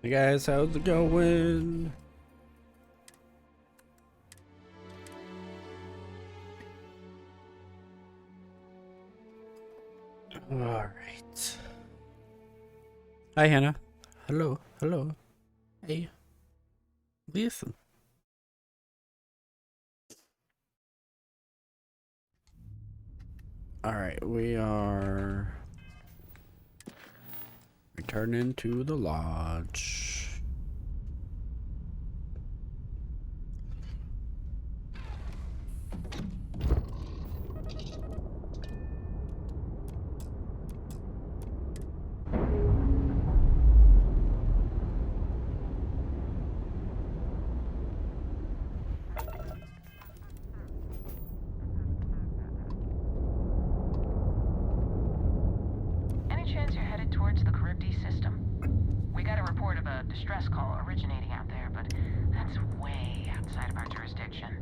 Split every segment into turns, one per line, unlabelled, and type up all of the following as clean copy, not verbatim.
Hey guys, how's it going? All right. Hi, Hannah. Hello, hello. Hey, listen. All right, we are returning to the lodge.
Any chance you're headed towards the Charybdis system? We got a report of a distress call originating out there, but that's way outside of our jurisdiction.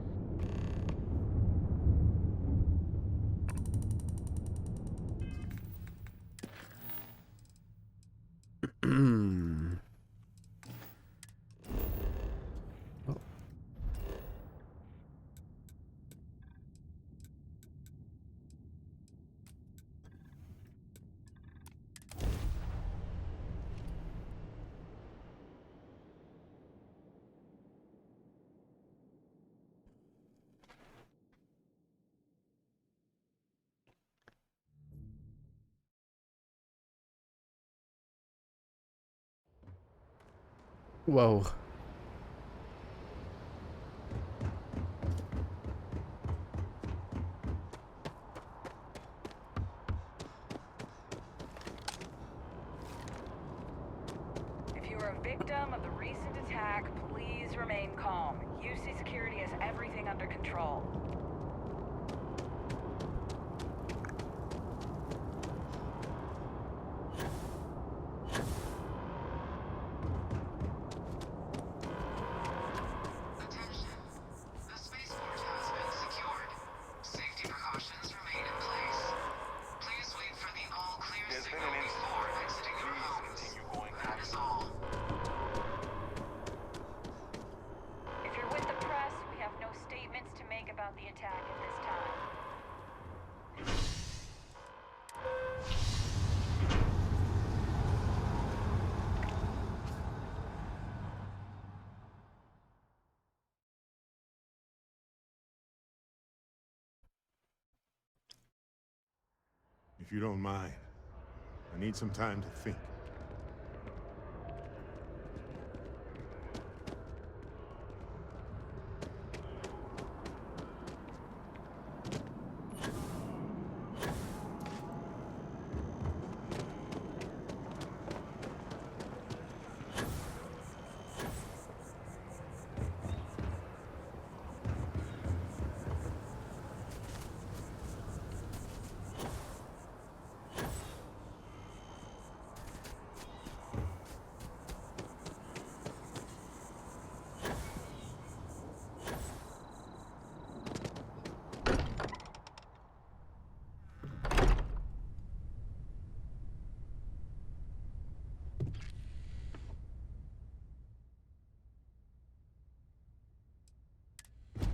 Oh. Whoa.
If you are a victim of the recent attack, please remain calm. UC Security has everything under control.
Attention. The spaceport has been secured. Safety precautions remain in place. Please wait for the all-clear signal before exiting your homes. That is all.
If you're with the press, we have no statements to make about the attack at this time.
If you don't mind, I need some time to think.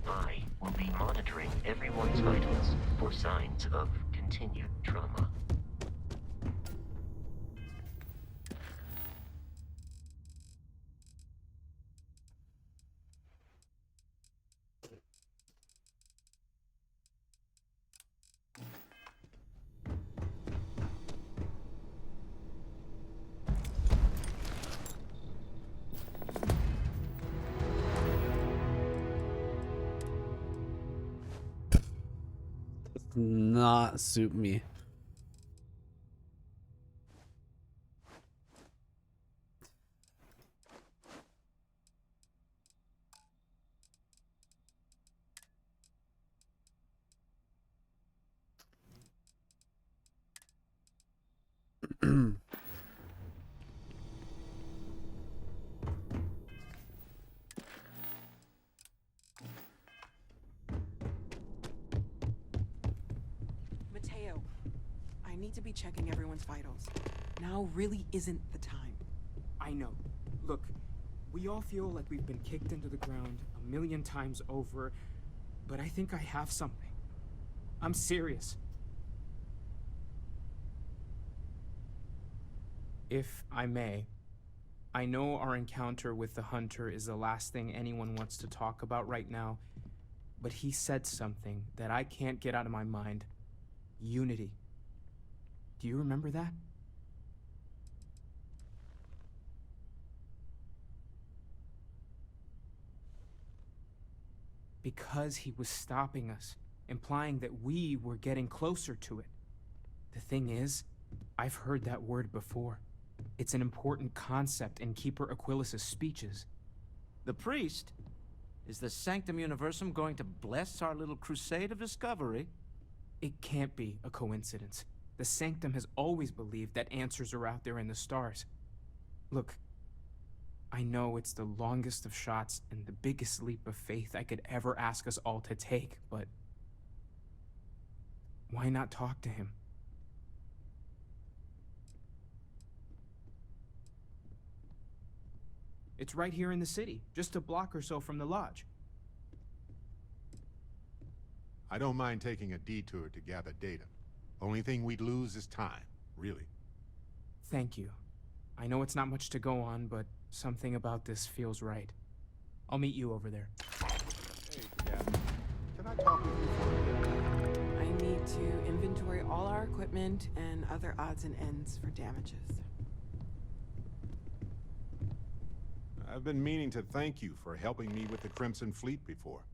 I will be monitoring everyone's vitals for signs of continued trauma.
Not suit me.
Mateo, I need to be checking everyone's vitals. Now really isn't the time.
I know. Look, we all feel like we've been kicked into the ground a million times over, but I think I have something. I'm serious. If I may, I know our encounter with the Hunter is the last thing anyone wants to talk about right now, but he said something that I can't get out of my mind. Unity. Do you remember that? Because he was stopping us, implying that we were getting closer to it. The thing is, I've heard that word before. It's an important concept in Keeper Aquilas's speeches.
The priest? Is the Sanctum Universum going to bless our little crusade of discovery?
It can't be a coincidence. The Sanctum has always believed that answers are out there in the stars. Look, I know it's the longest of shots and the biggest leap of faith I could ever ask us all to take, but why not talk to him? It's right here in the city, just a block or so from the lodge.
I don't mind taking a detour to gather data. Only thing we'd lose is time, really.
Thank you. I know it's not much to go on, but something about this feels right. I'll meet you over there.
Hey, Captain. Can I talk with you for a minute?
I need to inventory all our equipment and other odds and ends for damages.
I've been meaning to thank you for helping me with the Crimson Fleet before.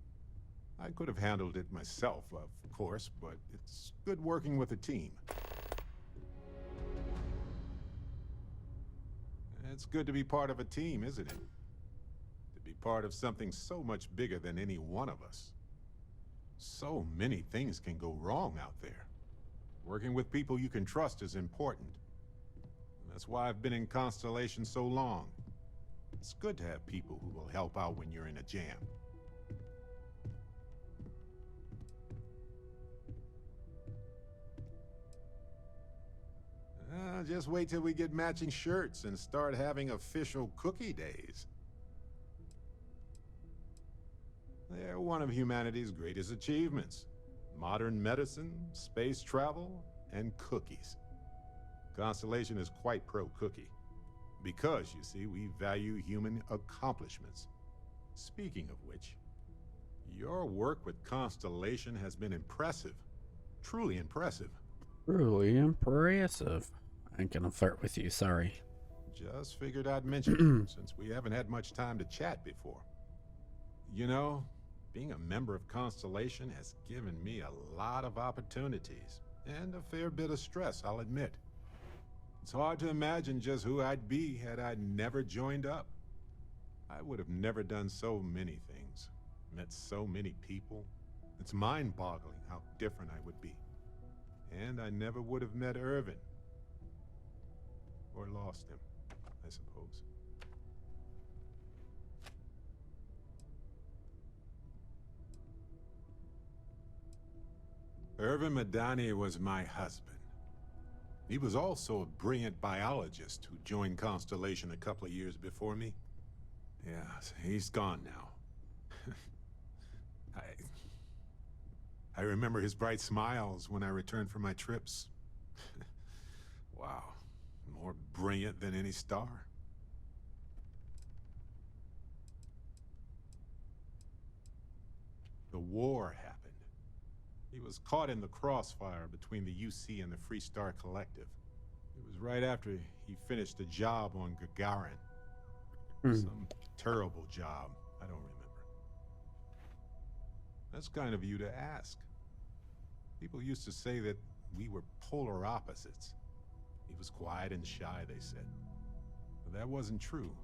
I could have handled it myself, of course, but it's good working with a team. It's good to be part of a team, isn't it? To be part of something so much bigger than any one of us. So many things can go wrong out there. Working with people you can trust is important. That's why I've been in Constellation so long. It's good to have people who will help out when you're in a jam. Just wait till we get matching shirts and start having official cookie days. They're one of humanity's greatest achievements. Modern medicine, space travel, and cookies. Constellation is quite pro-cookie. Because, you see, we value human accomplishments. Speaking of which, your work with Constellation has been impressive. Truly impressive.
Truly impressive. I ain't gonna flirt with you, sorry.
Just figured I'd mention it, since we haven't had much time to chat before. You know, being a member of Constellation has given me a lot of opportunities, and a fair bit of stress, I'll admit. It's hard to imagine just who I'd be had I never joined up. I would have never done so many things, met so many people. It's mind-boggling how different I would be. And I never would have met Irvin. Or lost him, I suppose. Irvin Madani was my husband. He was also a brilliant biologist who joined Constellation a couple of years before me. Yeah, he's gone now. I remember his bright smiles when I returned from my trips. Wow, more brilliant than any star. The war happened. He was caught in the crossfire between the UC and the Free Star Collective. It was right after he finished a job on Gagarin. Some terrible job. I don't remember. That's kind of you to ask. People used to say that we were polar opposites. He was quiet and shy, they said. But that wasn't true.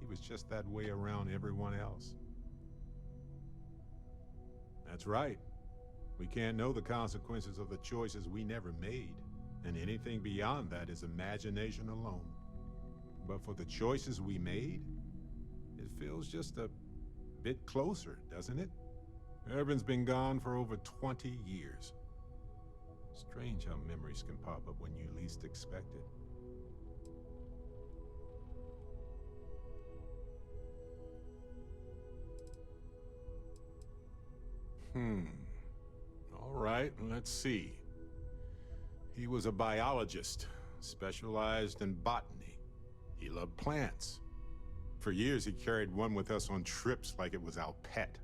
He was just that way around everyone else. That's right. We can't know the consequences of the choices we never made, and anything beyond that is imagination alone. But for the choices we made, it feels just a bit closer, doesn't it? Irvin's been gone for over 20 years. Strange how memories can pop up when you least expect it. All right, let's see. He was a biologist, specialized in botany. He loved plants. For years, he carried one with us on trips like it was our pet.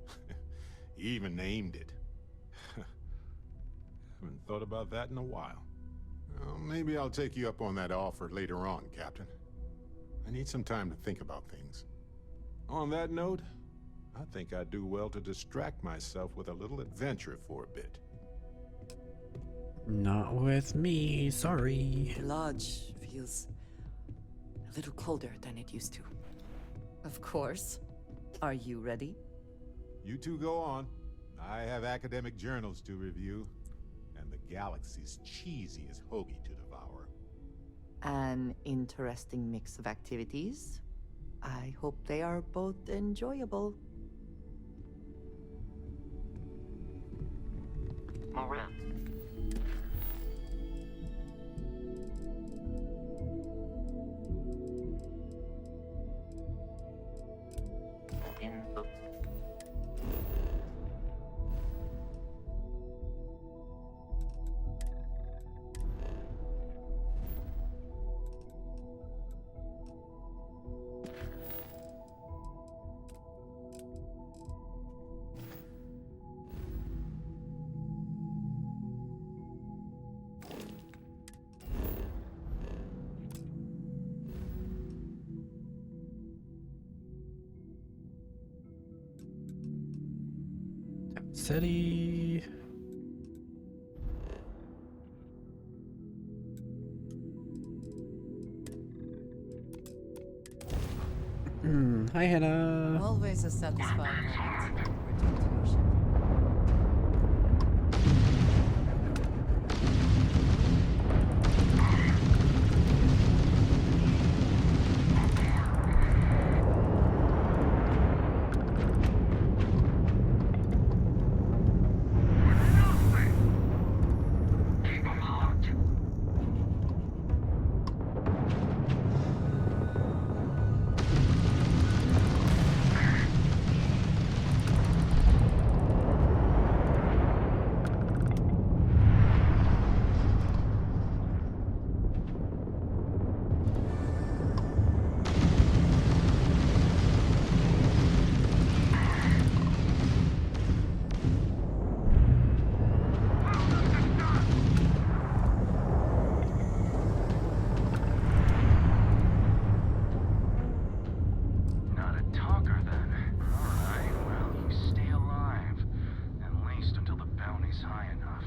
He even named it. Haven't thought about that in a while. Well, maybe I'll take you up on that offer later on, Captain. I need some time to think about things. On that note, I think I'd do well to distract myself with a little adventure for a bit.
Not with me, sorry.
The lodge feels a little colder than it used to.
Of course. Are you ready?
You two go on. I have academic journals to review, and the galaxy's cheesiest hoagie to devour.
An interesting mix of activities. I hope they are both enjoyable.
Moran. In the
City. Hi, Hannah.
Always a satisfying moment. Return to your ship.
Not a talker then. Alright, well, you stay alive. At least until the bounty's high enough.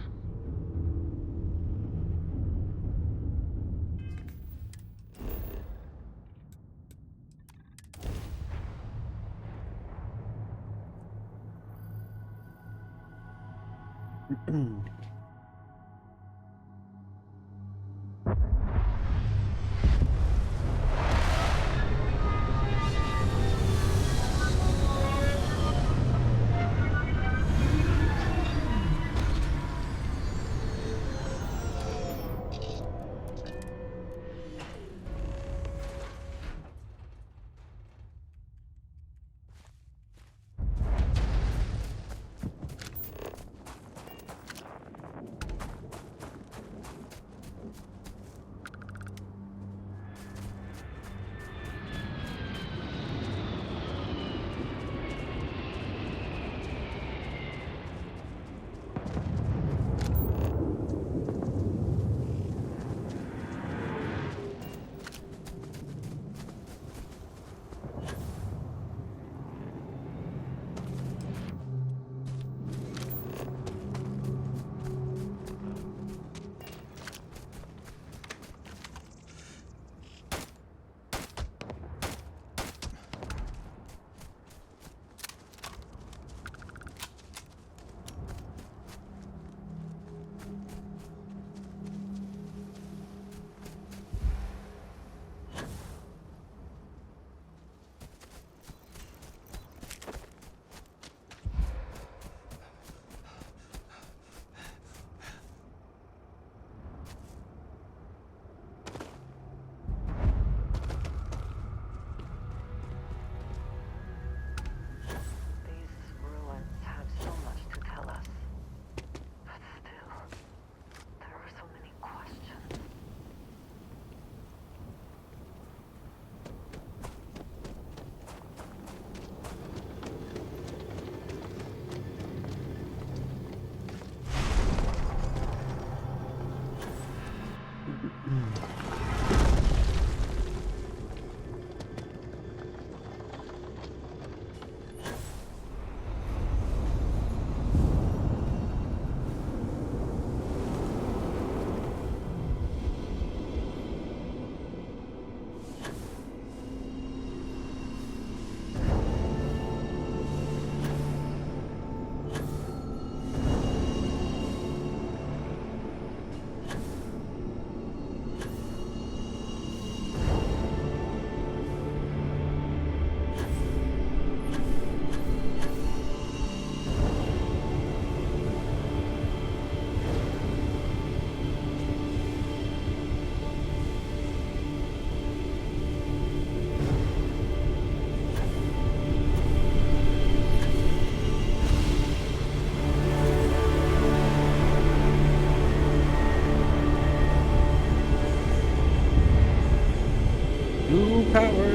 New power.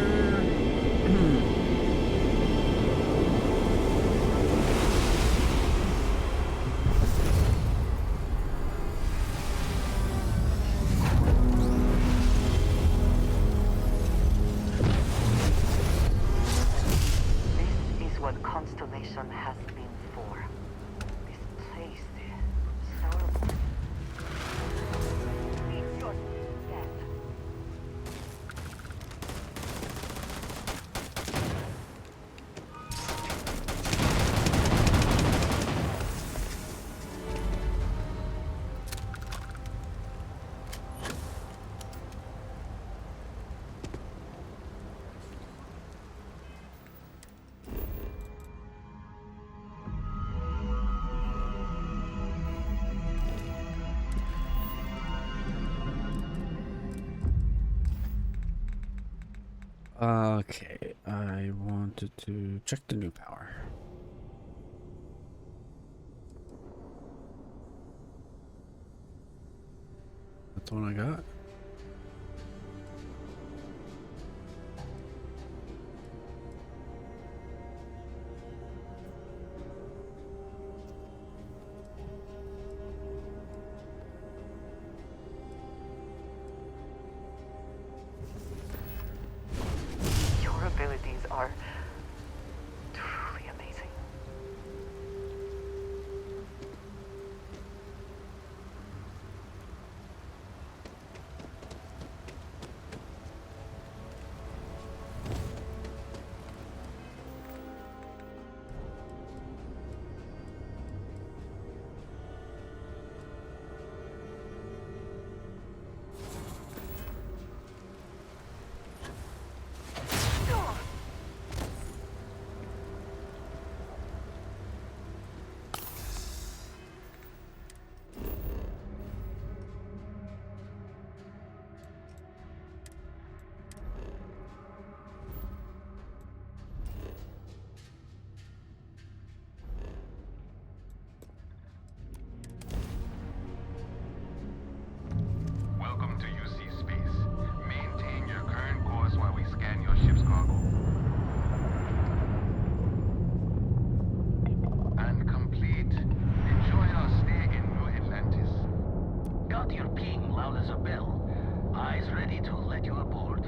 This is what Constellation has been for. This place is horrible. You're dead.
Okay, I wanted to check the new power. That's the one I got.
Your abilities are truly amazing.
Welcome to UC Space. Maintain your current course while we scan your ship's cargo. And complete. Enjoy our stay in New Atlantis.
Got your ping loud as a bell. Eyes ready to let you aboard.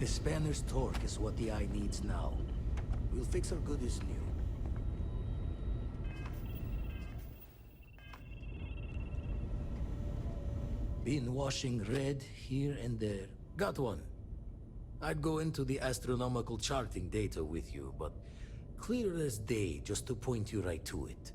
The spanner's torque is what the eye needs now. We'll fix her good as new. Been washing red here and there. Got one. I'd go into the astronomical charting data with you, but clear as day just to point you right to it.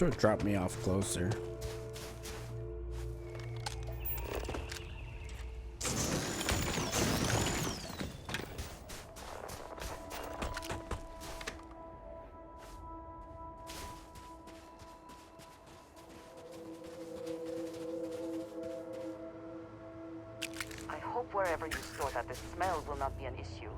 should drop me off closer.
I hope wherever you store that, the smell will not be an issue.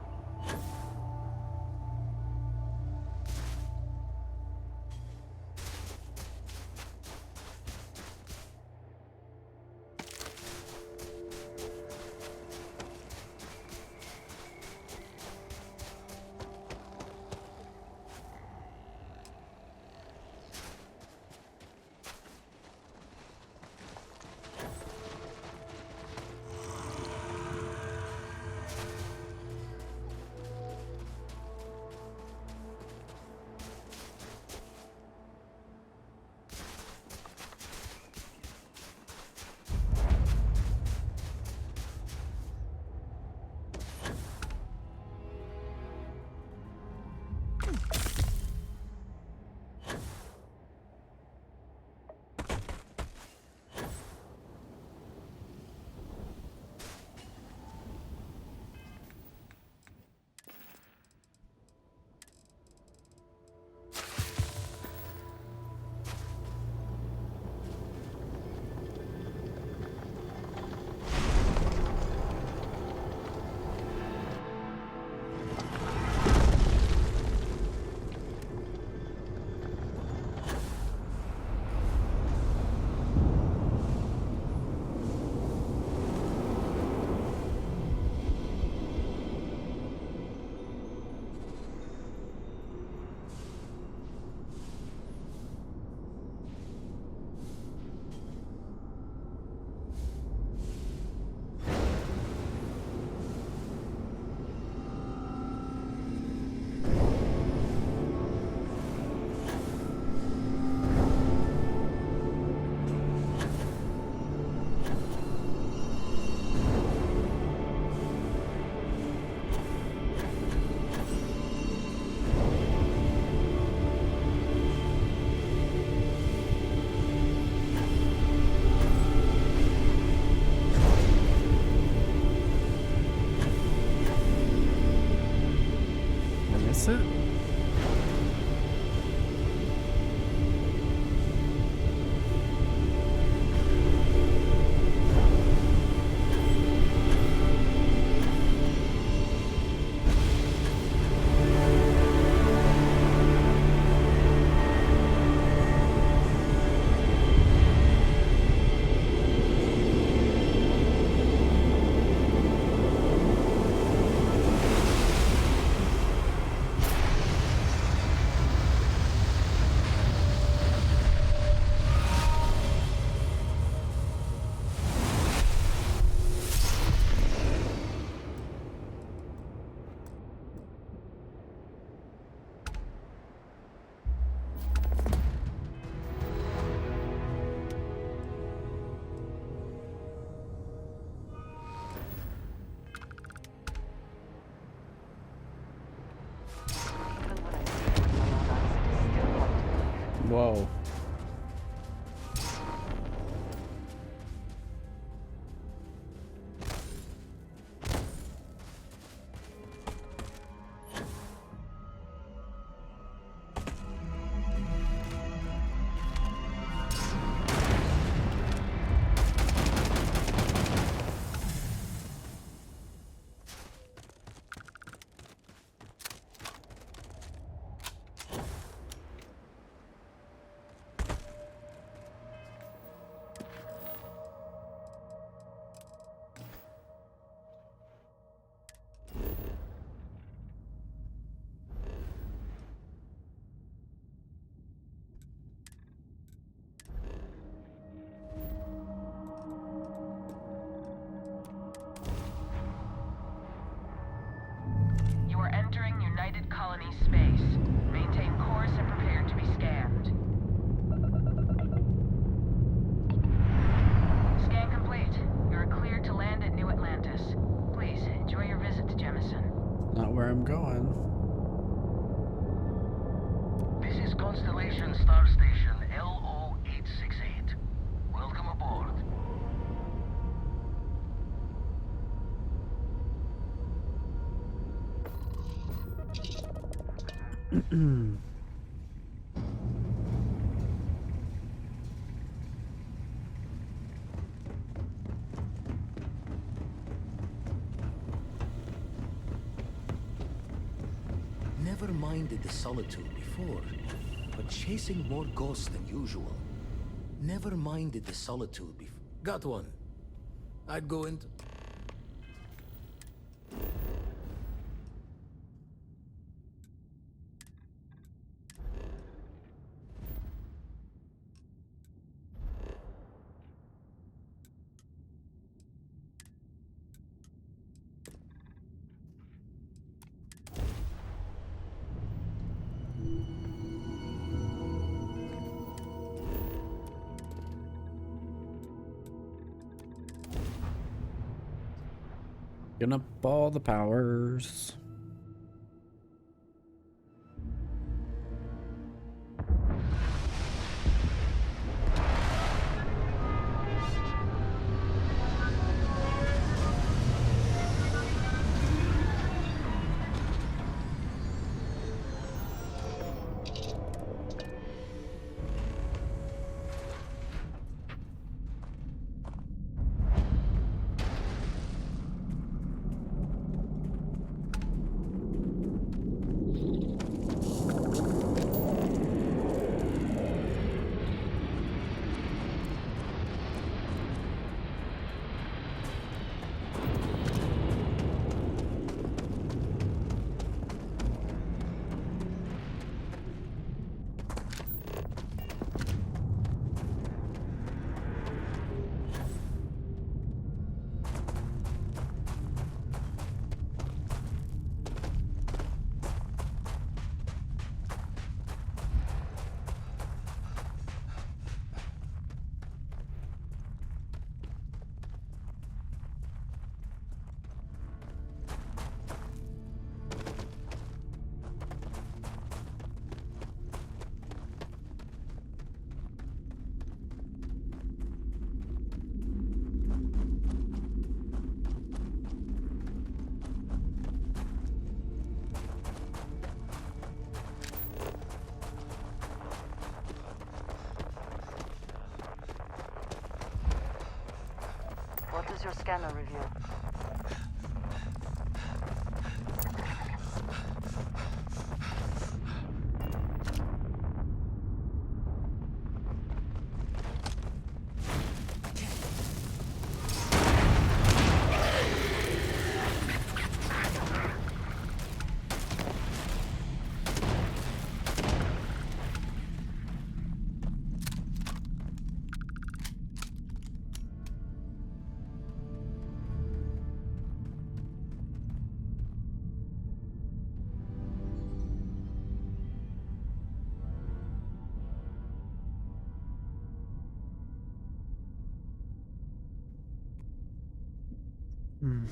Is it? Whoa.
You are entering United Colony space. Maintain course and prepare to be scanned. Scan complete. You are cleared to land at New Atlantis. Please enjoy your visit to Jemison.
Not where I'm going.
This is Constellation Star Station
Never minded the solitude before, but chasing more ghosts than usual. Never minded the solitude before. Got one. I'd go into...
Gonna up all the powers.
What does your scanner reveal?
Hmm.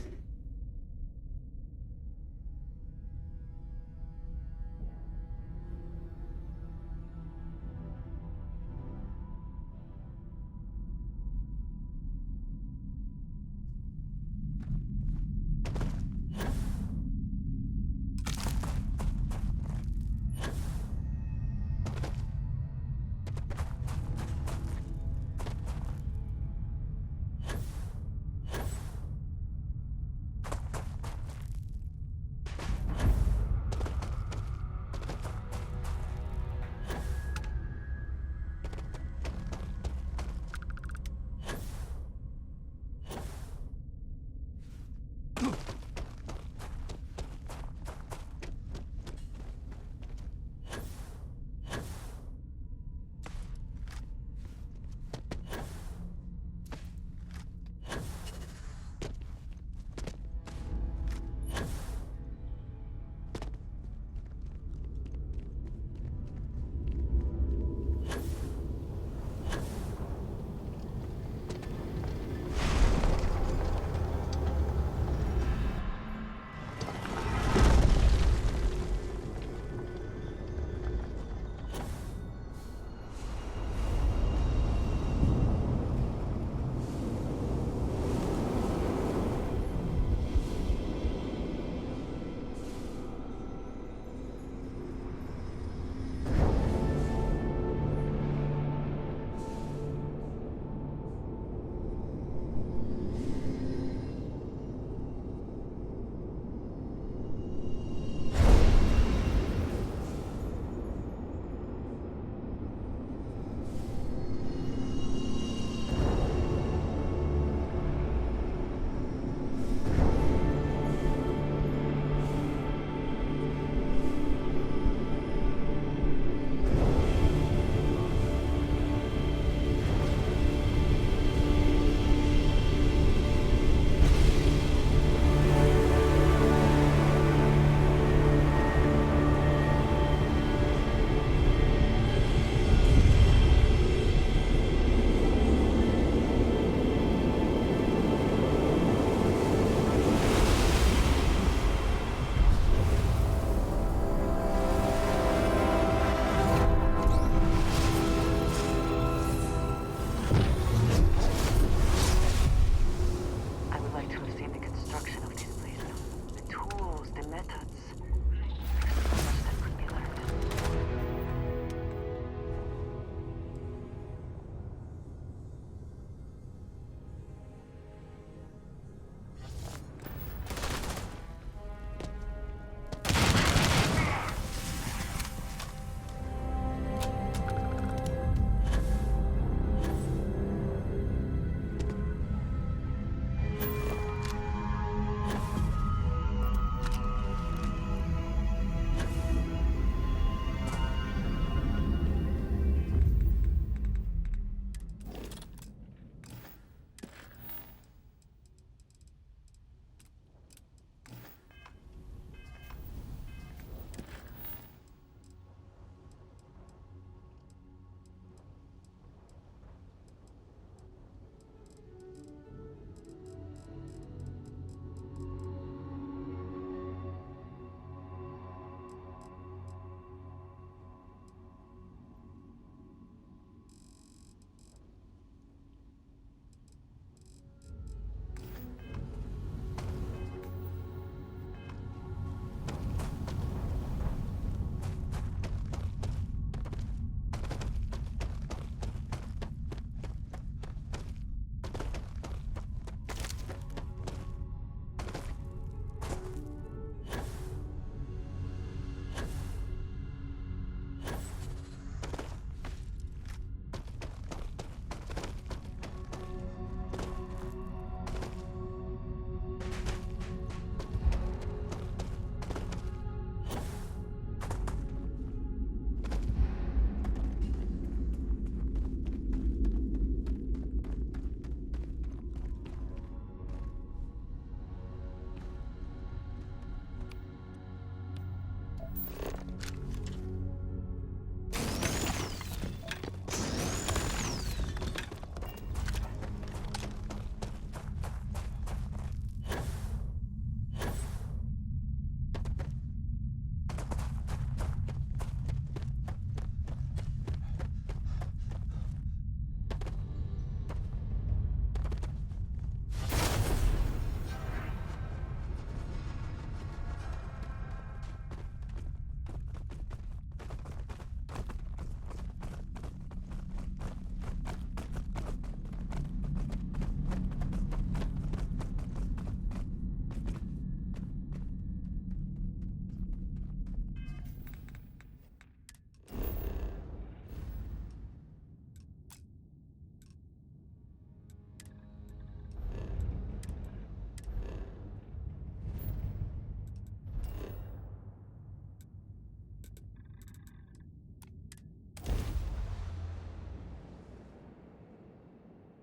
methods. There's so much that could be learned.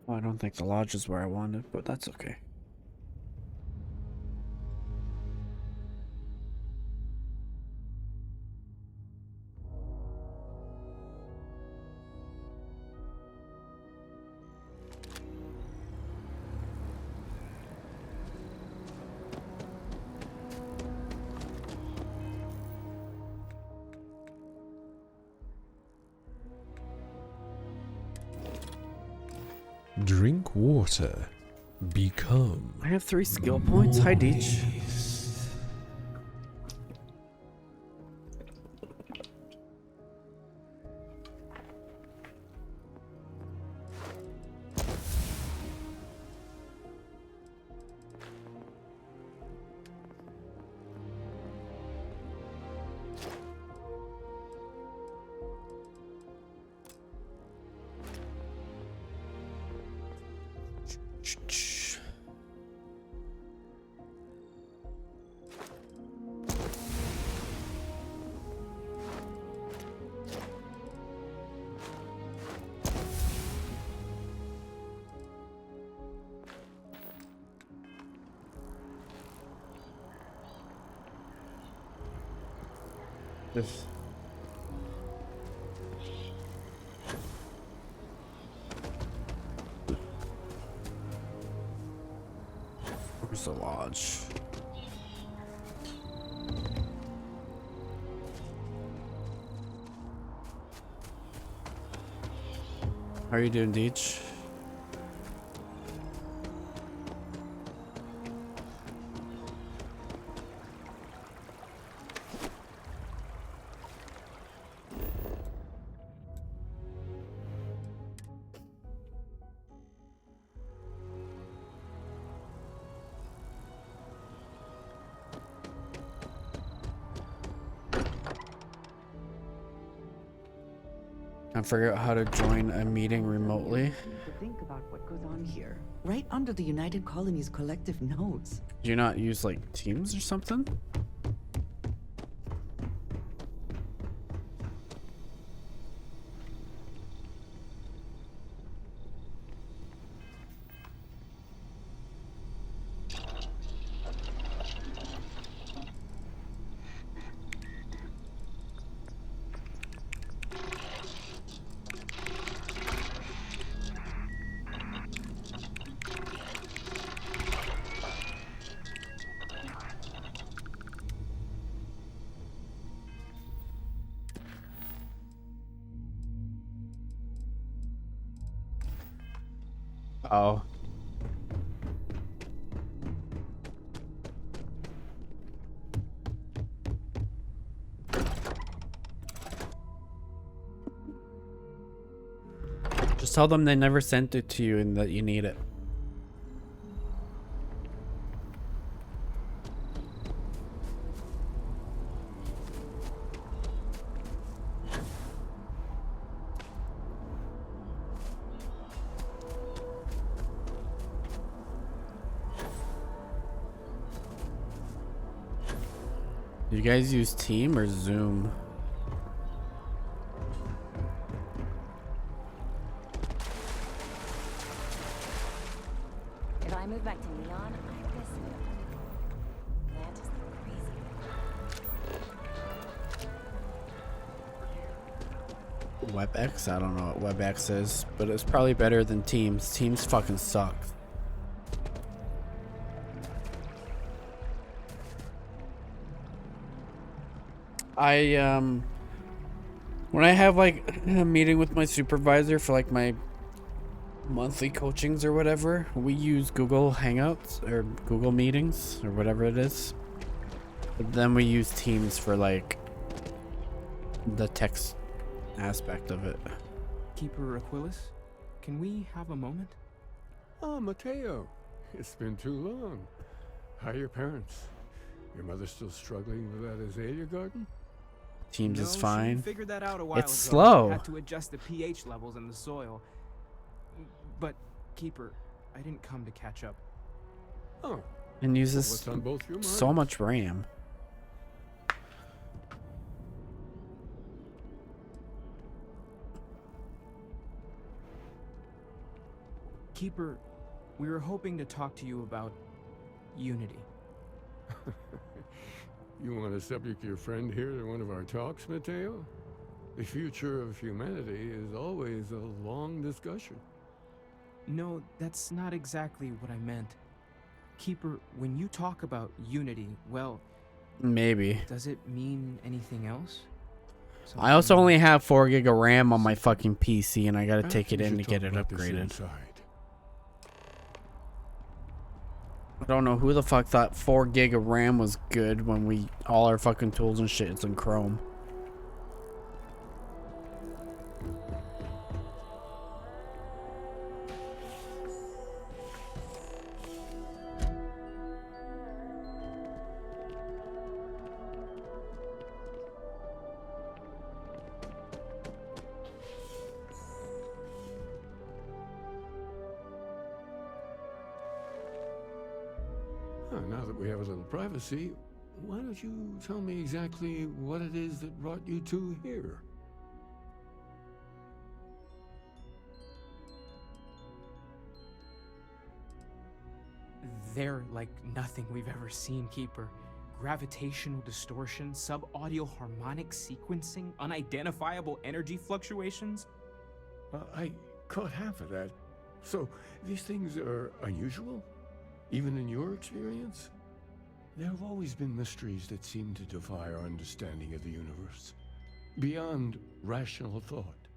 Well, I don't think the lodge is where I wanted, but that's okay.
Drink water. Become.
I have 3 skill points. Hi, Deech. This. Where's the lodge? How are you doing, Deech? I figure out how to join a meeting remotely.
To think about what goes on here, right under the United Colonies' collective nose.
Do you not use like Teams or something? Oh. Just tell them they never sent it to you and that you need it. Do you guys use Team or Zoom?
If I move back to Neon, I miss it. That is crazy.
WebEx? I don't know what WebEx is, but it's probably better than Teams. Teams fucking sucks. When I have like a meeting with my supervisor for like my monthly coachings or whatever, we use Google Hangouts or Google Meetings or whatever it is. But then we use Teams for like the text aspect of it.
Keeper Aquilus, can we have a moment?
Oh, Mateo. It's been too long. How are your parents? Your mother still struggling with that azalea garden?
Teams
No,
is fine.
She figured that out a while
It's
ago.
slow.
Had to adjust the pH levels in the soil. But Keeper, I didn't come to catch up.
Oh.
And uses
What's on both your
so
minds?
much RAM.
Keeper, we were hoping to talk to you about Unity.
You want to subject your friend here to one of our talks, Mateo? The future of humanity is always a long discussion.
No, that's not exactly what I meant. Keeper, when you talk about Unity, well...
Maybe.
Does it mean anything else?
I also only have 4 gig of RAM on my fucking PC and I gotta
Perhaps
take it
we
in
should
to get
talk
it
about this
upgraded.
inside.
I don't know who the fuck thought 4 gig of RAM was good when all our fucking tools and shit is in Chrome.
Now that we have a little privacy, why don't you tell me exactly what it is that brought you two here?
They're like nothing we've ever seen, Keeper. Gravitational distortion, sub-audio harmonic sequencing, unidentifiable energy fluctuations.
I caught half of that. So, these things are unusual? Even in your experience? There have always been mysteries that seem to defy our understanding of the universe. Beyond rational thought.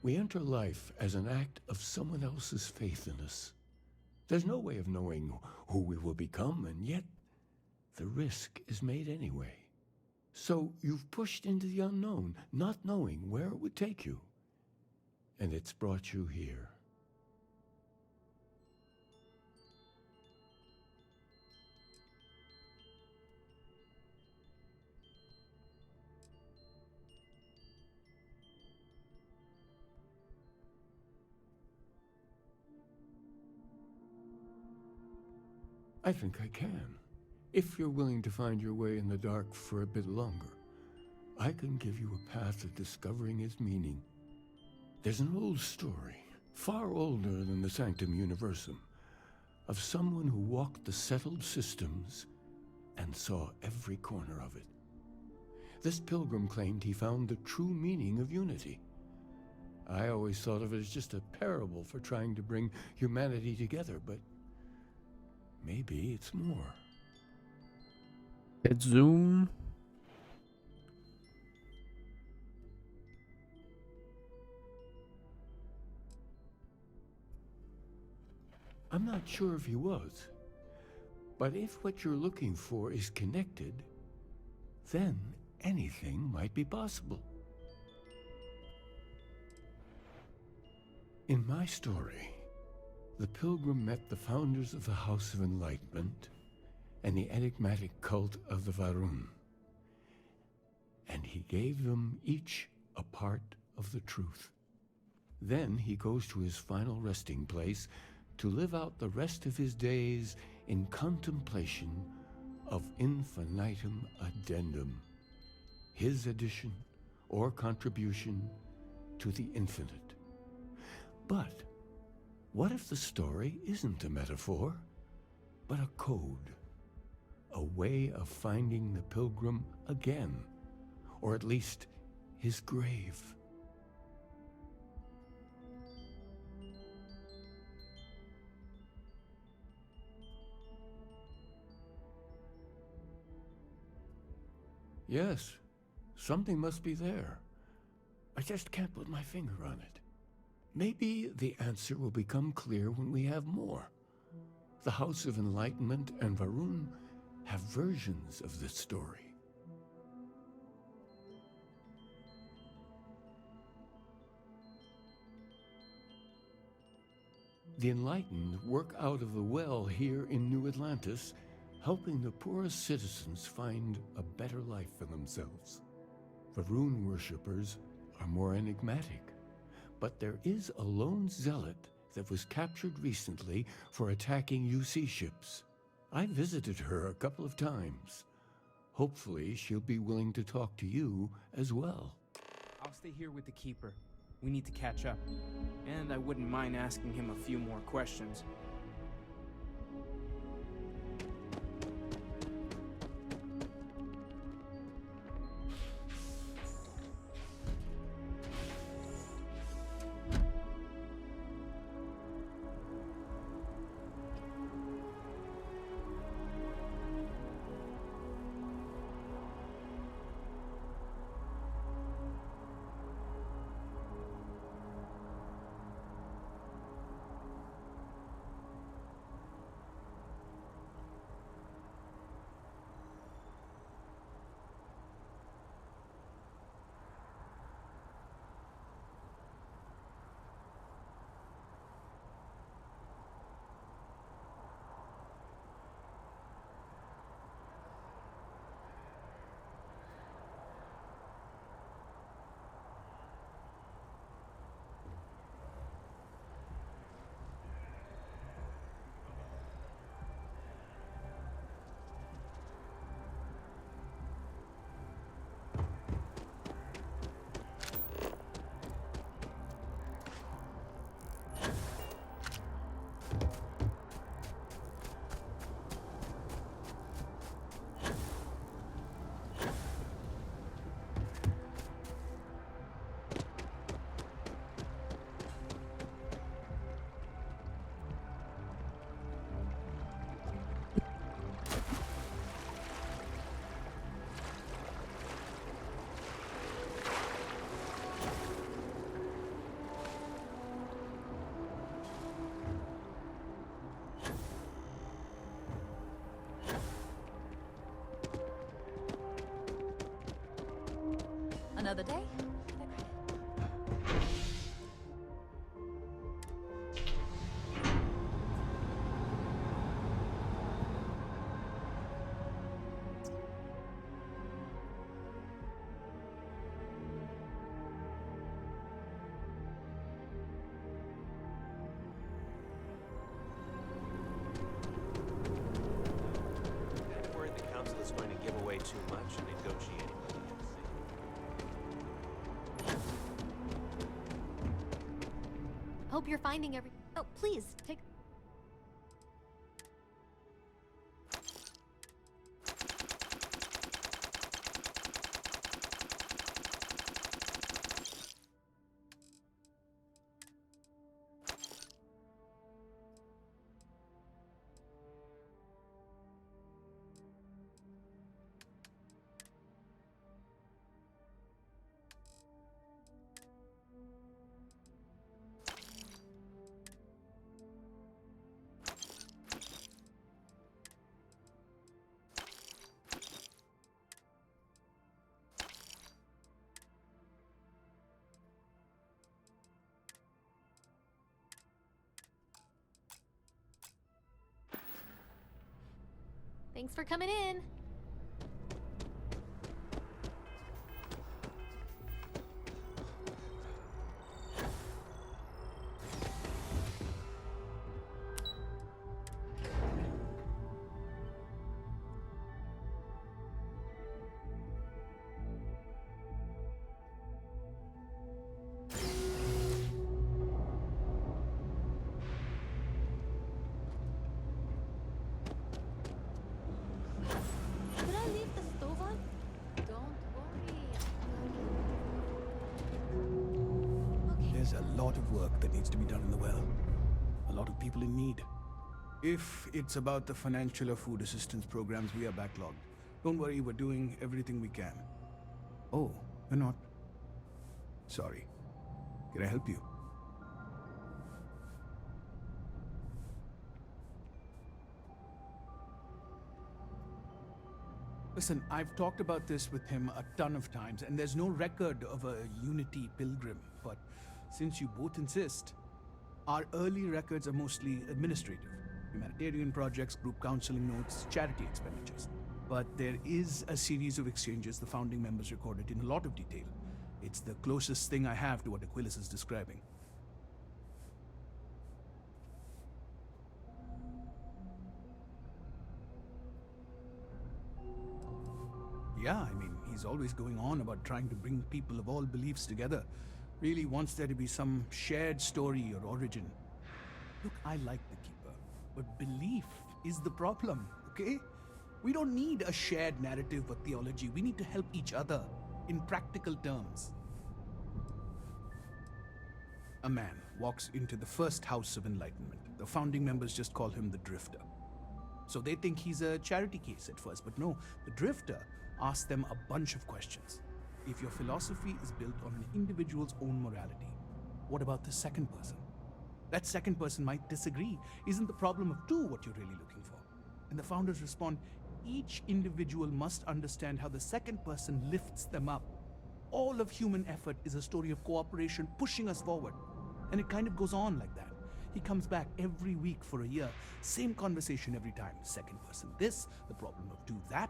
We enter life as an act of someone else's faith in us. There's no way of knowing who we will become, and yet the risk is made anyway. So you've pushed into the unknown, not knowing where it would take you. And it's brought you here. I think I can. If you're willing to find your way in the dark for a bit longer, I can give you a path to discovering its meaning. There's an old story, far older than the Sanctum Universum, of someone who walked the settled systems and saw every corner of it. This pilgrim claimed he found the true meaning of unity. I always thought of it as just a parable for trying to bring humanity together, but maybe it's more.
Hit zoom.
I'm not sure if he was, but if what you're looking for is connected, then anything might be possible. In my story, the pilgrim met the founders of the House of Enlightenment and the enigmatic cult of the Varun, and he gave them each a part of the truth. Then he goes to his final resting place to live out the rest of his days in contemplation of infinitum addendum, his addition or contribution to the infinite. But what if the story isn't a metaphor, but a code? A way of finding the pilgrim again, or at least his grave. Yes, something must be there. I just can't put my finger on it. Maybe the answer will become clear when we have more. The House of Enlightenment and Varun have versions of this story. The Enlightened work out of the well here in New Atlantis, helping the poorest citizens find a better life for themselves. Varun worshippers are more enigmatic, but there is a lone zealot that was captured recently for attacking UC ships. I visited her a couple of times. Hopefully she'll be willing to talk to you as well.
I'll stay here with the Keeper. We need to catch up. And I wouldn't mind asking him a few more questions.
Another day?
hope you're finding every. Oh, please take. Thanks for coming in. Did I leave the stove on? Don't worry.
There's a lot of work that needs to be done in the well. A lot of people in need. If it's about the financial or food assistance programs, we are backlogged. Don't worry, we're doing everything we can. Oh, you're not? Sorry. Can I help you? Listen, I've talked about this with him a ton of times, and there's no record of a Unity pilgrim. But since you both insist, our early records are mostly administrative. Humanitarian projects, group counseling notes, charity expenditures. But there is a series of exchanges the founding members recorded in a lot of detail. It's the closest thing I have to what Aquilus is describing. Yeah, I mean, he's always going on about trying to bring people of all beliefs together. Really wants there to be some shared story or origin. Look, I like the Keeper, but belief is the problem, okay? We don't need a shared narrative or theology. We need to help each other in practical terms. A man walks into the first house of enlightenment. The founding members just call him the Drifter. So they think he's a charity case at first, but no, the Drifter asks them a bunch of questions. If your philosophy is built on an individual's own morality, what about the second person? That second person might disagree. Isn't the problem of two what you're really looking for? And the founders respond, each individual must understand how the second person lifts them up. All of human effort is a story of cooperation pushing us forward. And it kind of goes on like that. He comes back every week for a year. Same conversation every time. Second person this, the problem of two that.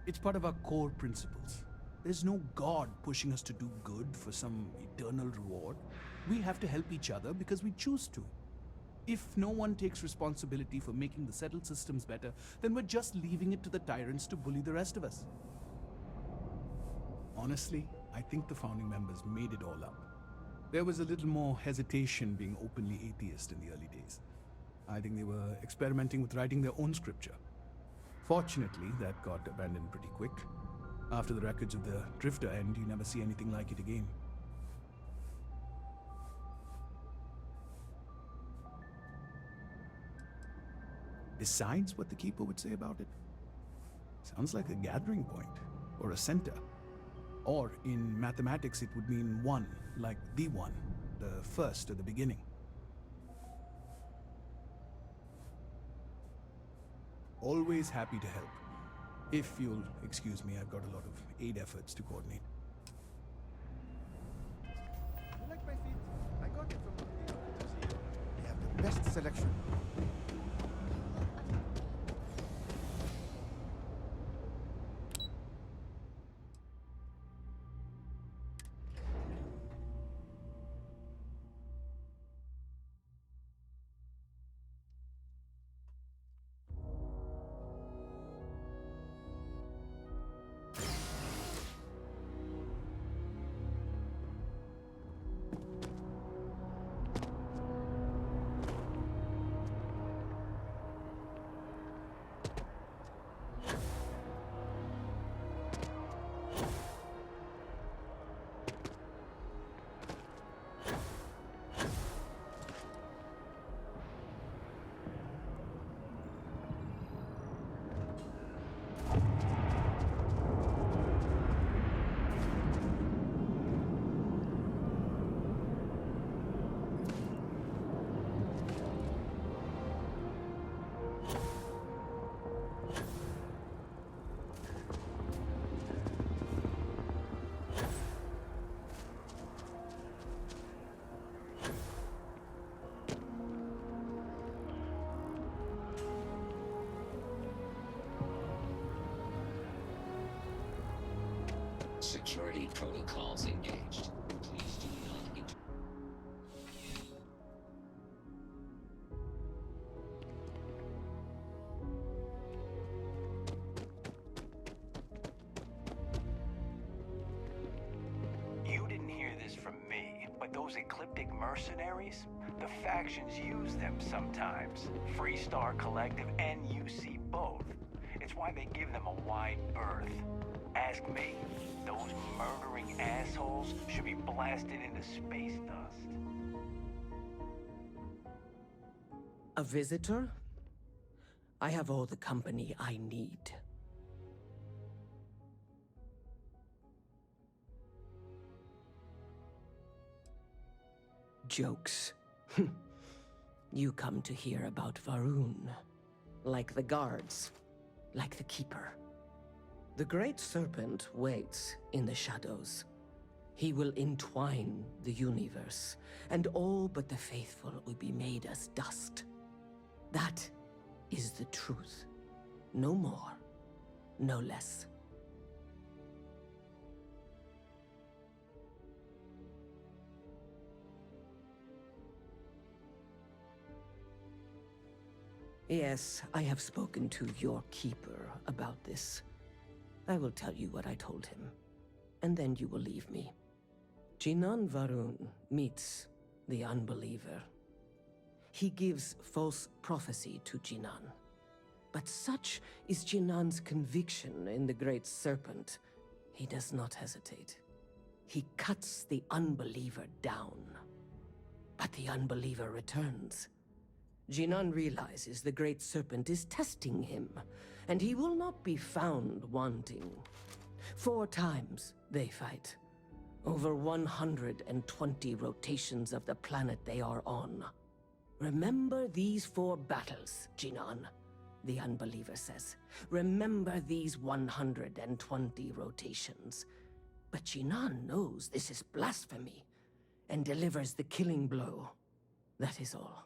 It's part of our core principles. There's no God pushing us to do good for some eternal reward. We have to help each other because we choose to. If no one takes responsibility for making the settled systems better, then we're just leaving it to the tyrants to bully the rest of us. Honestly, I think the founding members made it all up. There was a little more hesitation being openly atheist in the early days. I think they were experimenting with writing their own scripture. Fortunately, that got abandoned pretty quick. After the records of the Drifter end, you never see anything like it again. Besides what the Keeper would say about it, sounds like a gathering point, or a center. Or in mathematics, it would mean one, like the one, the first or the beginning. Always happy to help. If you'll excuse me, I've got a lot of aid efforts to coordinate.
You like my feet? I got it from one of the operators here. They have the best selection.
Security protocols engaged. Please do not
You didn't hear this from me, but those ecliptic mercenaries, the factions use them sometimes. Freestar Collective and UC both. It's why they give them a wide berth. Ask me, those murdering assholes should be blasted into space dust.
A visitor? I have all the company I need. Jokes. You come to hear about Varun. Like the guards. Like the Keeper. The Great Serpent waits in the shadows. He will entwine the universe, and all but the faithful will be made as dust. That is the truth. No more, no less. Yes, I have spoken to your Keeper about this. I will tell you what I told him, and then you will leave me. Jinan Varun meets the Unbeliever. He gives false prophecy to Jinan. But such is Jinan's conviction in the Great Serpent, he does not hesitate. He cuts the Unbeliever down. But the Unbeliever returns. Jinan realizes the Great Serpent is testing him, and he will not be found wanting. 4 times they fight. Over 120 rotations of the planet they are on. Remember these 4 battles, Jinan, the Unbeliever says. Remember these 120 rotations. But Jinan knows this is blasphemy, and delivers the killing blow. That is all.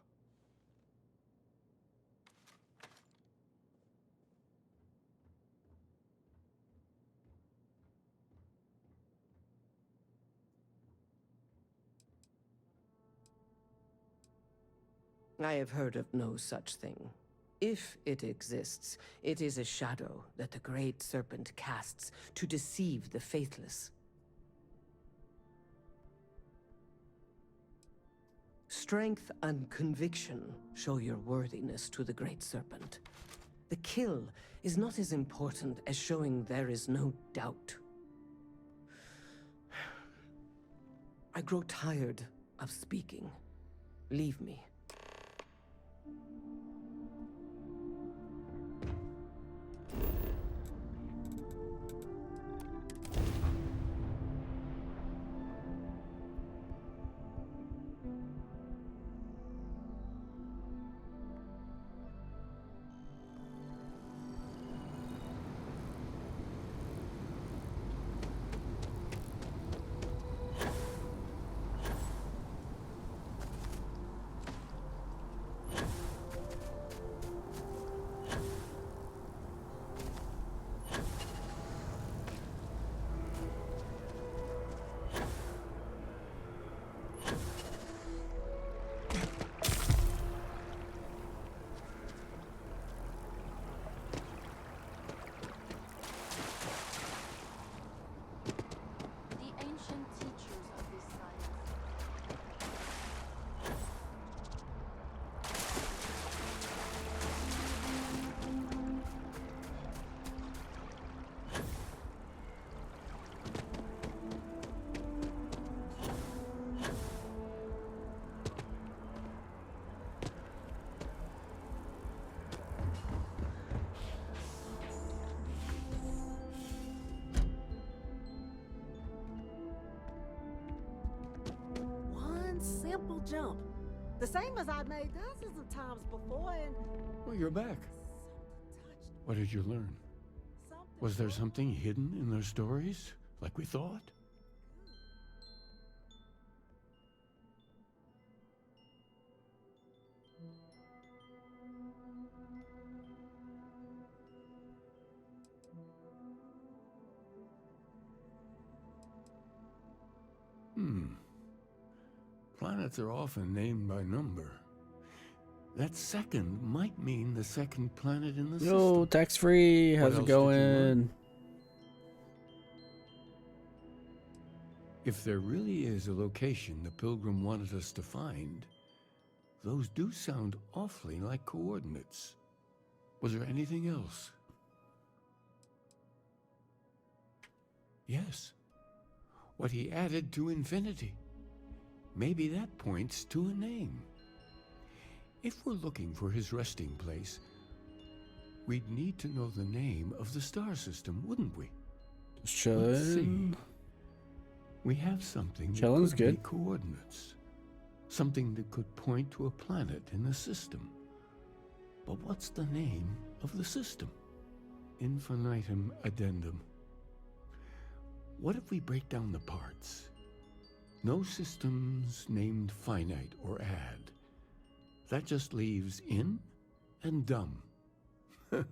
I have heard of no such thing. If it exists, it is a shadow that the Great Serpent casts to deceive the faithless. Strength and conviction show your worthiness to the Great Serpent. The kill is not as important as showing there is no doubt. I grow tired of speaking. Leave me.
The ancient teachers of this science.
One simple jump. The same as I made dozens of times before, and
Well, you're back. What did you learn? Was there something hidden in those stories, like we thought? Planets are often named by number. That second might mean the second planet in the system.
Yo, tax free. How's it going?
If there really is a location the Pilgrim wanted us to find, those do sound awfully like coordinates. Was there anything else? Yes. What he added to infinity. Maybe that points to a name. If we're looking for his resting place, we'd need to know the name of the star system, wouldn't we?
Just chilling.
Let's see. We have something
Chilling's
that could be
good.
coordinates. Something that could point to a planet in the system. But what's the name of the system? Infinitum addendum. What if we break down the parts? No systems named finite or add. That just leaves in and dumb. Well,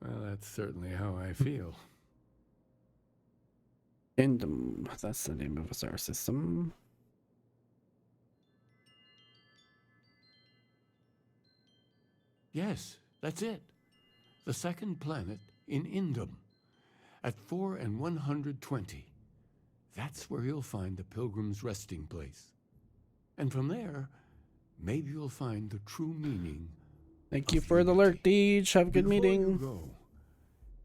that's certainly how I feel.
Indum, that's the name of a star system.
Yes, that's it. The second planet in Indum. At 4 and 120. That's where you'll find the Pilgrim's resting place. And from there, maybe you'll find the true meaning.
Thank you for the alert, Deej. Have a good
Before
meeting.
You go,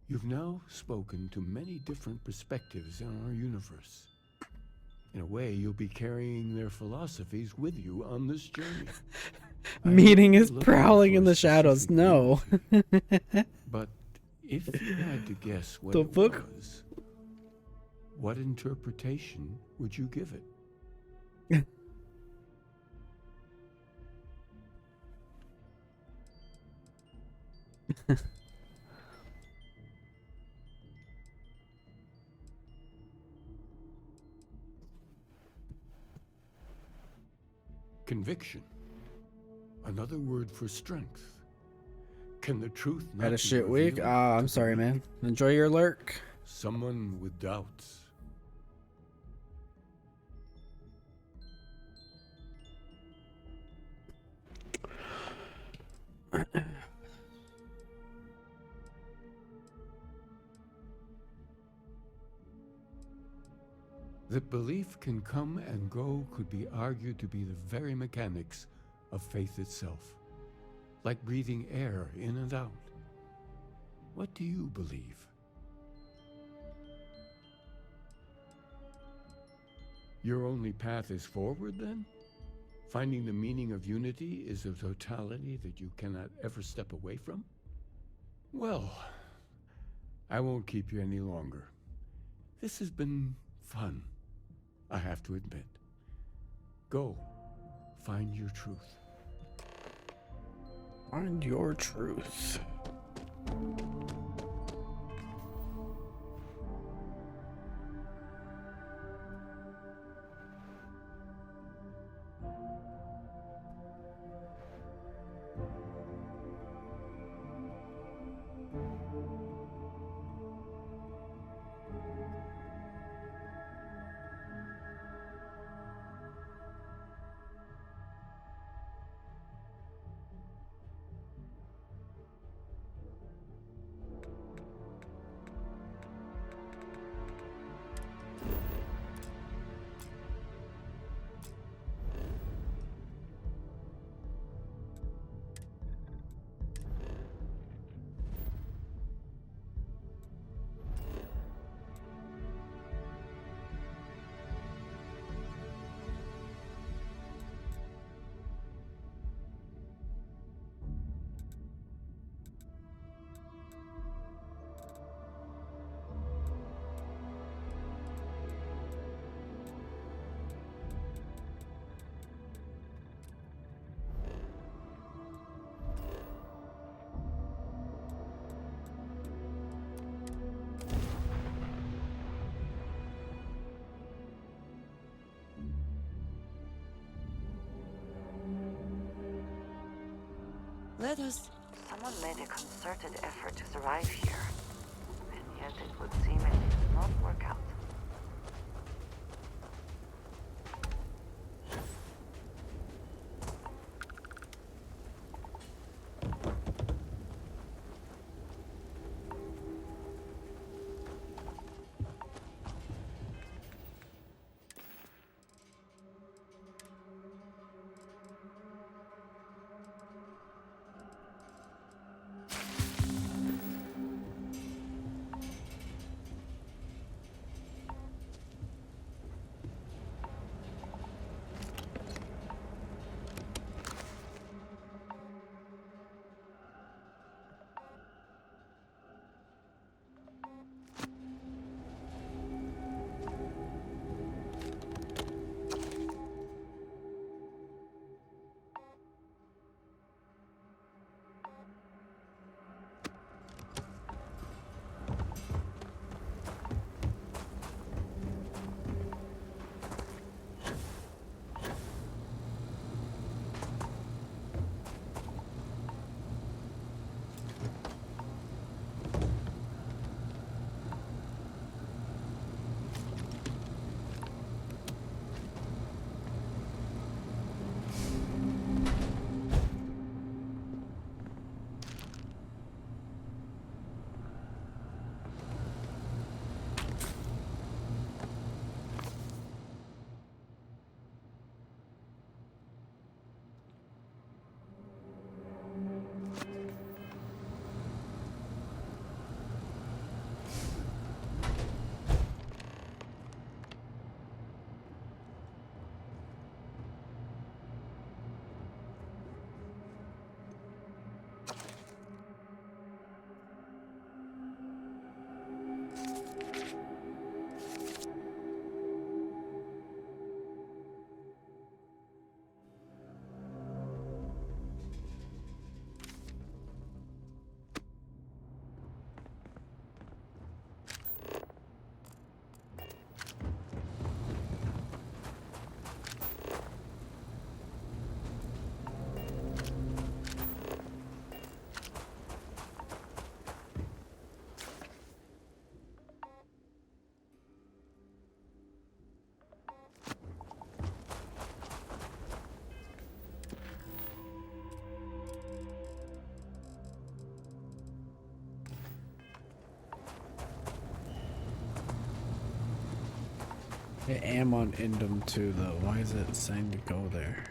you've now spoken to many different perspectives in our universe. In a way, you'll be carrying their philosophies with you on this journey.
Meeting is prowling in the shadows. No.
But if you had to guess what
The
it
book?
was, what interpretation would you give it? Conviction. Another word for strength. Can the truth not
Had a
be
shit week.
revealed
I'm
to
sorry,
the
man. Enjoy your lurk.
Someone with doubts. That belief can come and go could be argued to be the very mechanics of faith itself. Like breathing air in and out. What do you believe? Your only path is forward, then? Finding the meaning of unity is a totality that you cannot ever step away from? Well, I won't keep you any longer. This has been fun, I have to admit. Go, find your truth.
Find your truth.
Let us...
Someone made a concerted effort to survive here, and yet it would seem it did not work out.
I am on Indom too, though. Why is it saying to go there?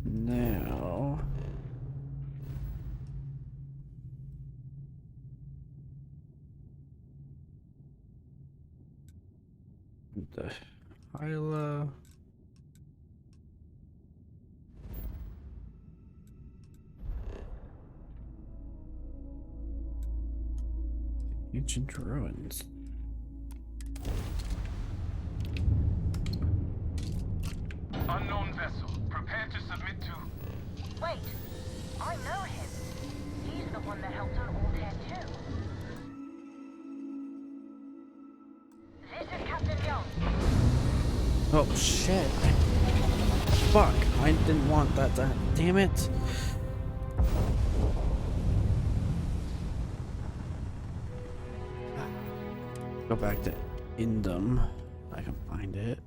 Now... the Hyla... Ancient ruins.
Unknown vessel. Prepare to submit to...
Wait, I know him. He's the one that helped on Altair 2. This is Captain Young.
Oh shit. fuck. I didn't want that to... Damn it. Go back to Indum. I can find it.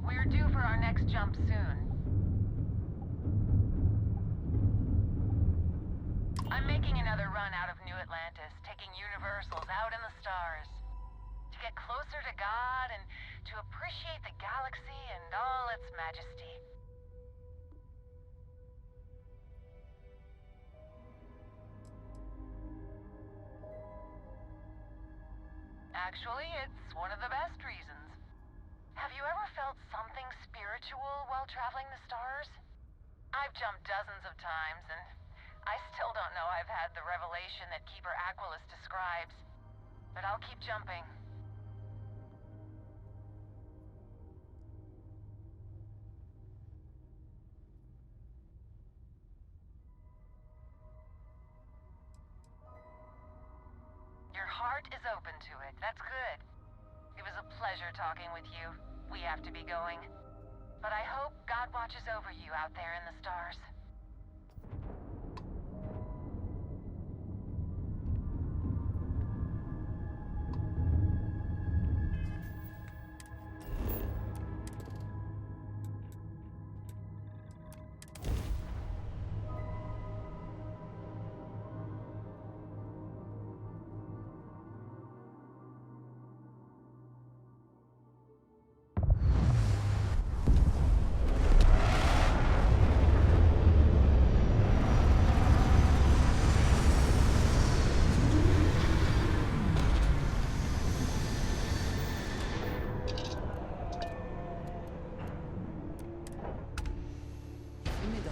We're due for our next jump soon. I'm making another run out of New Atlantis, taking Universals out in the stars. To get closer to God and to appreciate the galaxy and all its majesty. Actually, it's one of the best reasons. Have you ever felt something spiritual while traveling the stars? I've jumped dozens of times, and I still don't know I've had the revelation that Keeper Aquilus describes. But I'll keep jumping. Your heart is open to it. That's good. It was a pleasure talking with you. We have to be going. But I hope God watches over you out there in the stars.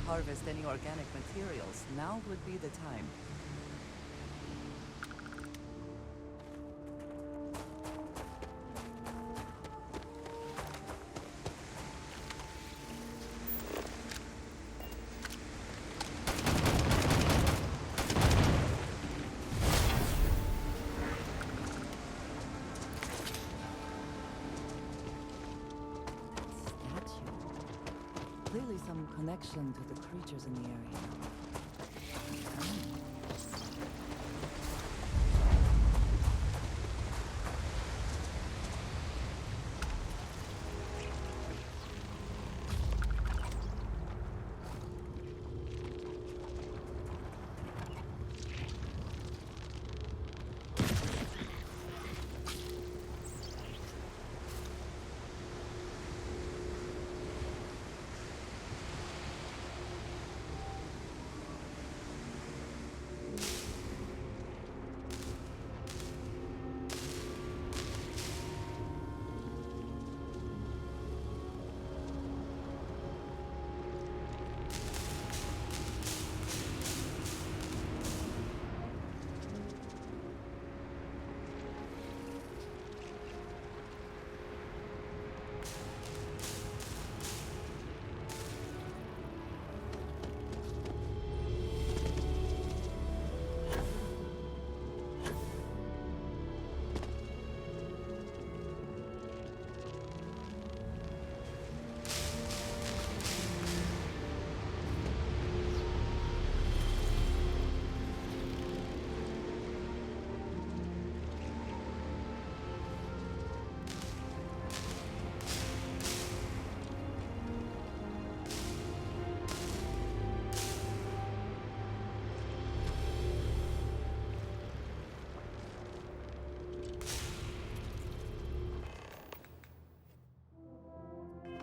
Harvest any organic materials, now would be the time. Clearly some connection to the creatures in the area.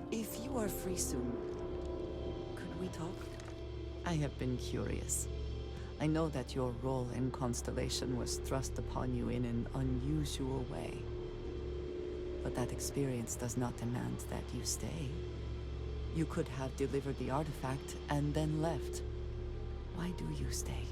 If you are free soon, could we talk? I have been curious. I know that your role in Constellation was thrust upon you in an unusual way. But that experience does not demand that you stay. You could have delivered the artifact and then left. Why do you stay?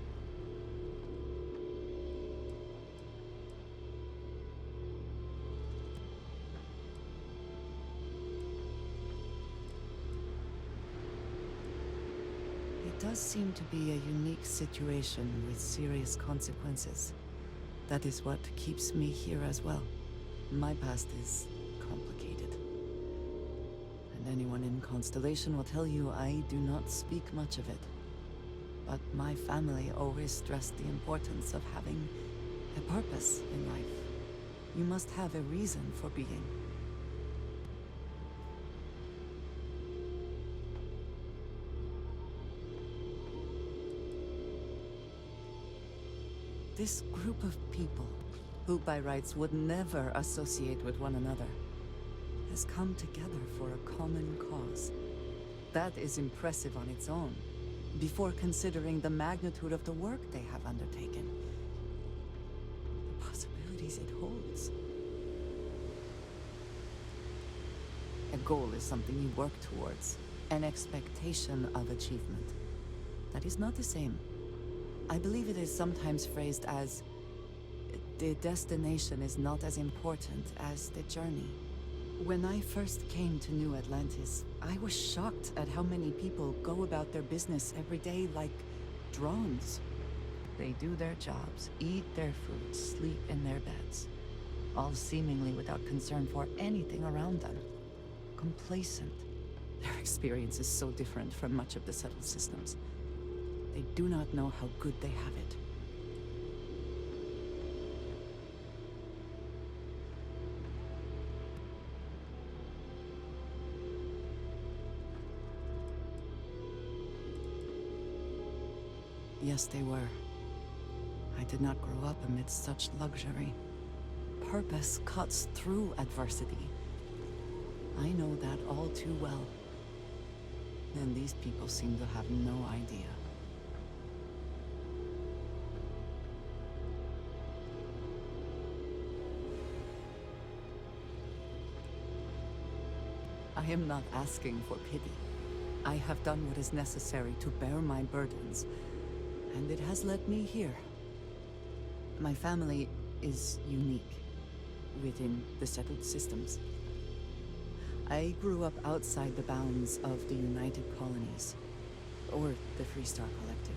It does seem to be a unique situation with serious consequences. That is what keeps me here as well. My past is complicated. And anyone in Constellation will tell you I do not speak much of it. But my family always stressed the importance of having a purpose in life. You must have a reason for being. This group of people, who by rights would never associate with one another, has come together for a common cause. That is impressive on its own, before considering the magnitude of the work they have undertaken. The possibilities it holds. A goal is something you work towards, an expectation of achievement. That is not the same. I believe it is sometimes phrased as The destination is not as important as the journey. When I first came to New Atlantis, I was shocked at how many people go about their business every day like drones. They do their jobs, eat their food, sleep in their beds, all seemingly without concern for anything around them. Complacent. Their experience is so different from much of the settled systems. They do not know how good they have it. Yes, they were. I did not grow up amidst such luxury. Purpose cuts through adversity. I know that all too well. And these people seem to have no idea. I am not asking for pity. I have done what is necessary to bear my burdens, and it has led me here. My family is unique within the settled systems. I grew up outside the bounds of the United Colonies, or the Freestar Collective.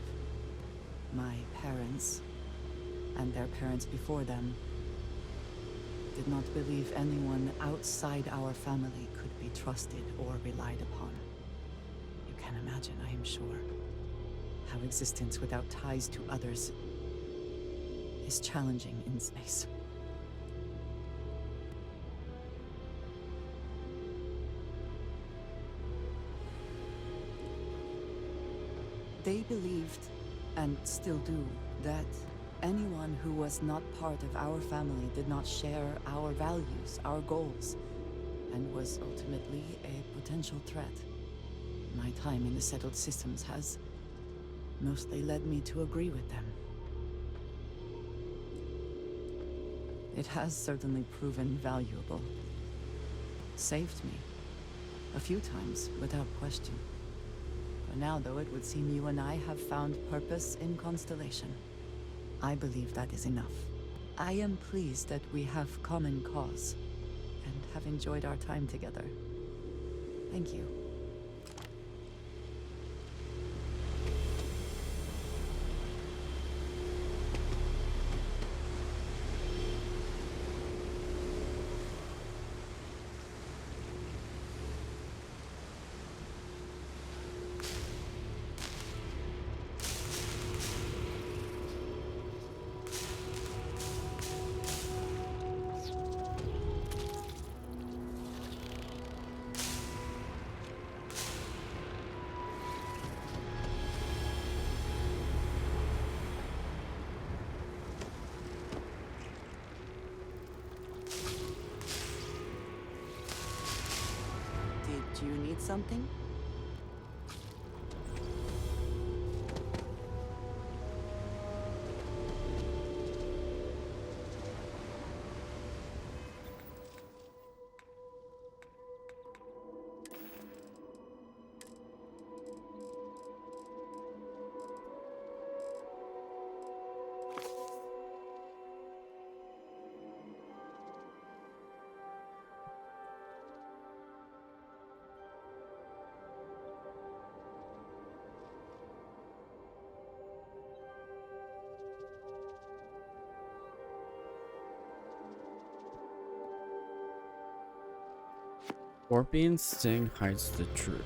My parents, and their parents before them, did not believe anyone outside our family could be trusted or relied upon. You can imagine, I am sure, how existence without ties to others is challenging in space. They believed, and still do, that anyone who was not part of our family did not share our values, our goals, and was ultimately a potential threat. My time in the settled systems has mostly led me to agree with them. It has certainly proven valuable. Saved me. A few times, without question. For now, though, it would seem you and I have found purpose in Constellation. I believe that is enough. I am pleased that we have common cause, and have enjoyed our time together. Thank you. Did you need something?
Scorpion's sting hides the truth.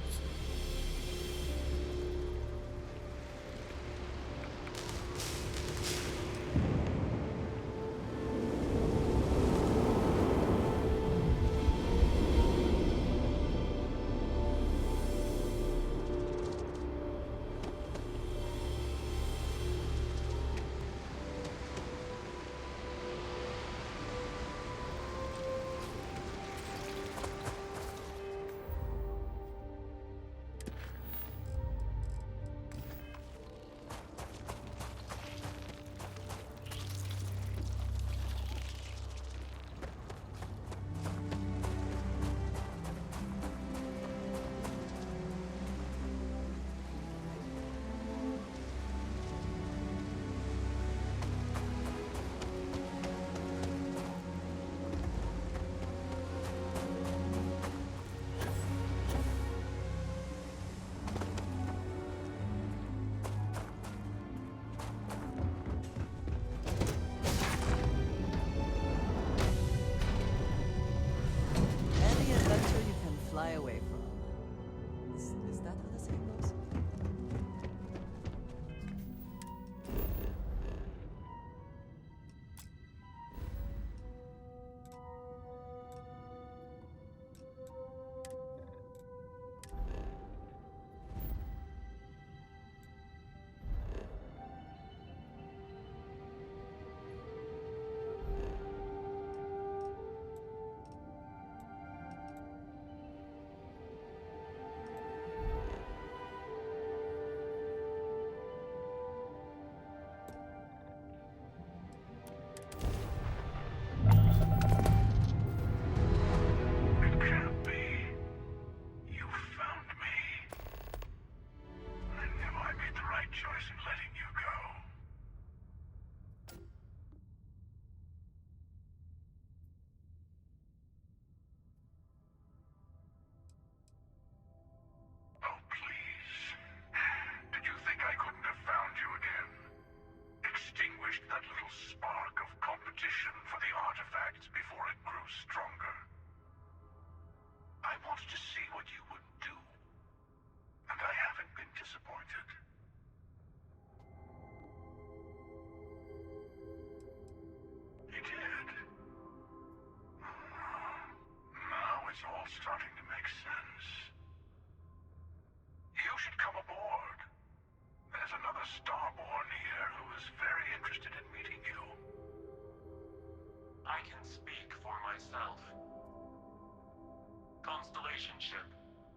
relationship.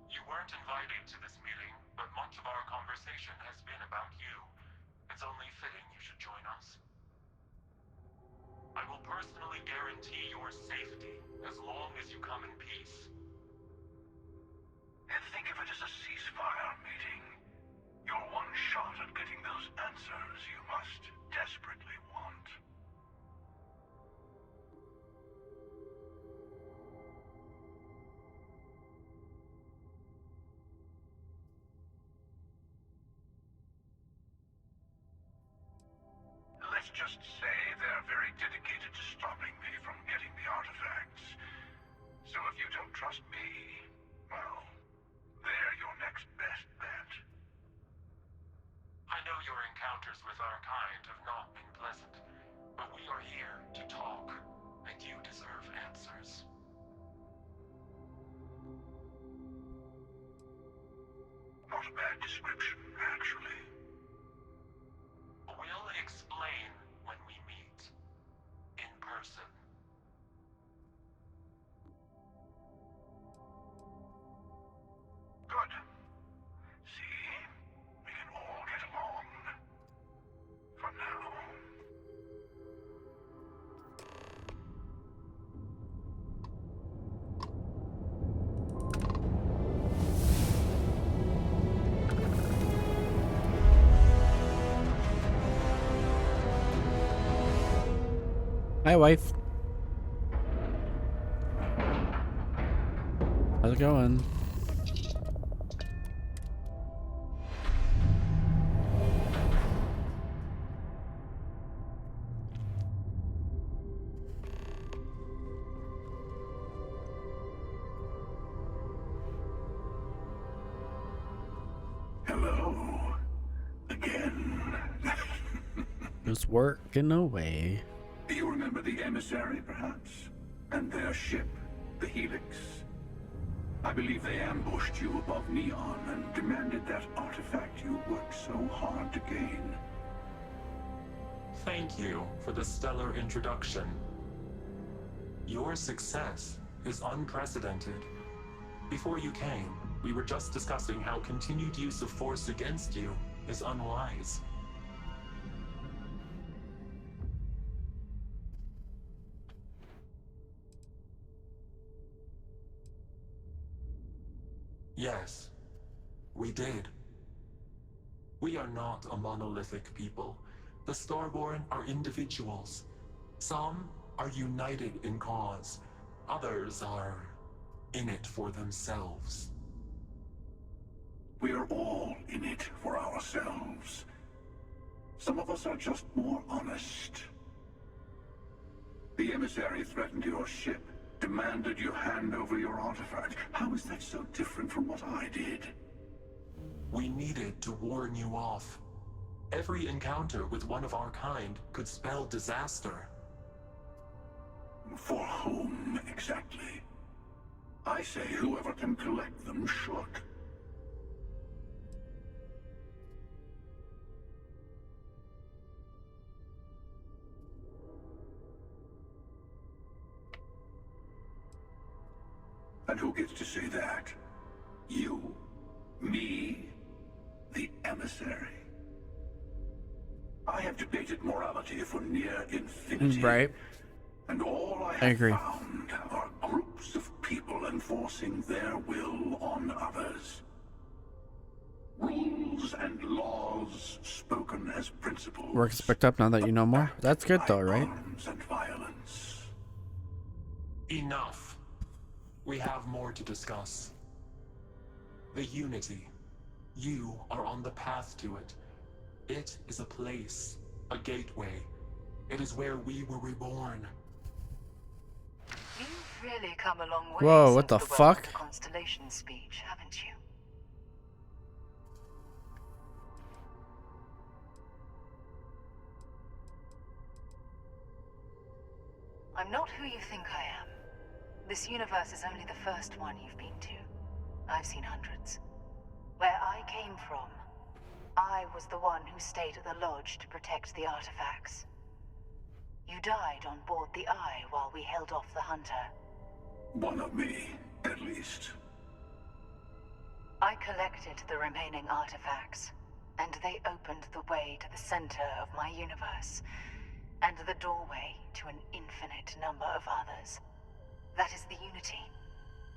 You weren't invited to this meeting, but much of our conversation has been about you. It's only fitting you should join us. I will personally guarantee your safety as long as you come in peace.
And think of it as a ceasefire meeting. Your one shot at getting those answers you must desperately want. Let's just say they're very dedicated to stopping me from getting the artifacts. So if you don't trust me, well, they're your next best bet.
I know your encounters with our kind have not been pleasant, but we are here to talk, and you deserve answers.
Not a bad description, actually.
We'll explain when we meet. In person.
Good. See? We can all get along. For now.
Hi, wife. How's it going?
Hello. Again.
Just working away.
Do you remember the emissary, perhaps? And their ship, the Helix? I believe they ambushed you above Neon and demanded that artifact you worked so hard to gain.
Thank you for the stellar introduction. Your success is unprecedented. Before you came, we were just discussing how continued use of force against you is unwise. Yes, we did. We are not a monolithic people. The Starborn are individuals. Some are united in cause. Others are in it for themselves.
We are all in it for ourselves. Some of us are just more honest. The emissary threatened your ship, demanded you hand over your artifact. How is that so different from what I did?
We needed to warn you off. Every encounter with one of our kind could spell disaster.
For whom, exactly? I say whoever can collect them should. And who gets to say that? You? Me? The emissary? I have debated morality for near infinity.
Right.
And all I
I
have
agree.
found are groups of people enforcing their will on others. Rules and laws spoken as principles.
Work's picked up now that you know more. That's good though, right?
Arms and violence.
Enough. We have more to discuss. The Unity. You are on the path to it. It is a place, a gateway. It is where we were reborn.
You've really come a long way
Whoa, what
since
the
World
fuck?
of the Constellation speech, haven't you? I'm not who you think I am. This universe is only the first one you've been to. I've seen hundreds. Where I came from, I was the one who stayed at the lodge to protect the artifacts. You died on board the Eye while we held off the Hunter.
One of me, at least.
I collected the remaining artifacts, and they opened the way to the center of my universe, and the doorway to an infinite number of others. That is the Unity.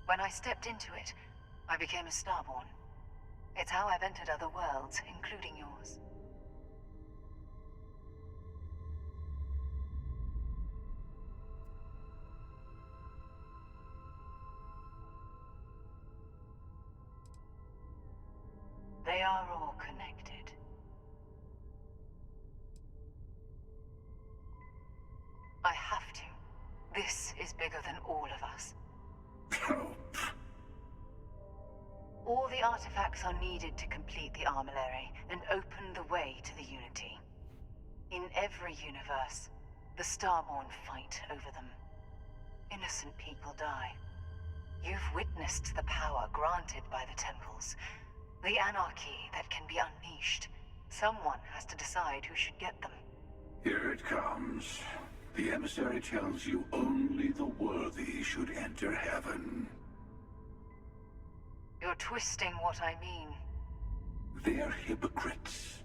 When I stepped into it, I became a Starborn. It's how I've entered other worlds, including yours. They are all connected. I have to. This is bigger than all of us. All the artifacts are needed to complete the armillary and open the way to the Unity. In every universe, the Starborn fight over them. Innocent people die. You've witnessed the power granted by the temples, the anarchy that can be unleashed. Someone has to decide who should get them.
Here it comes. The emissary tells you only the worthy should enter heaven.
You're twisting what I mean.
They're hypocrites.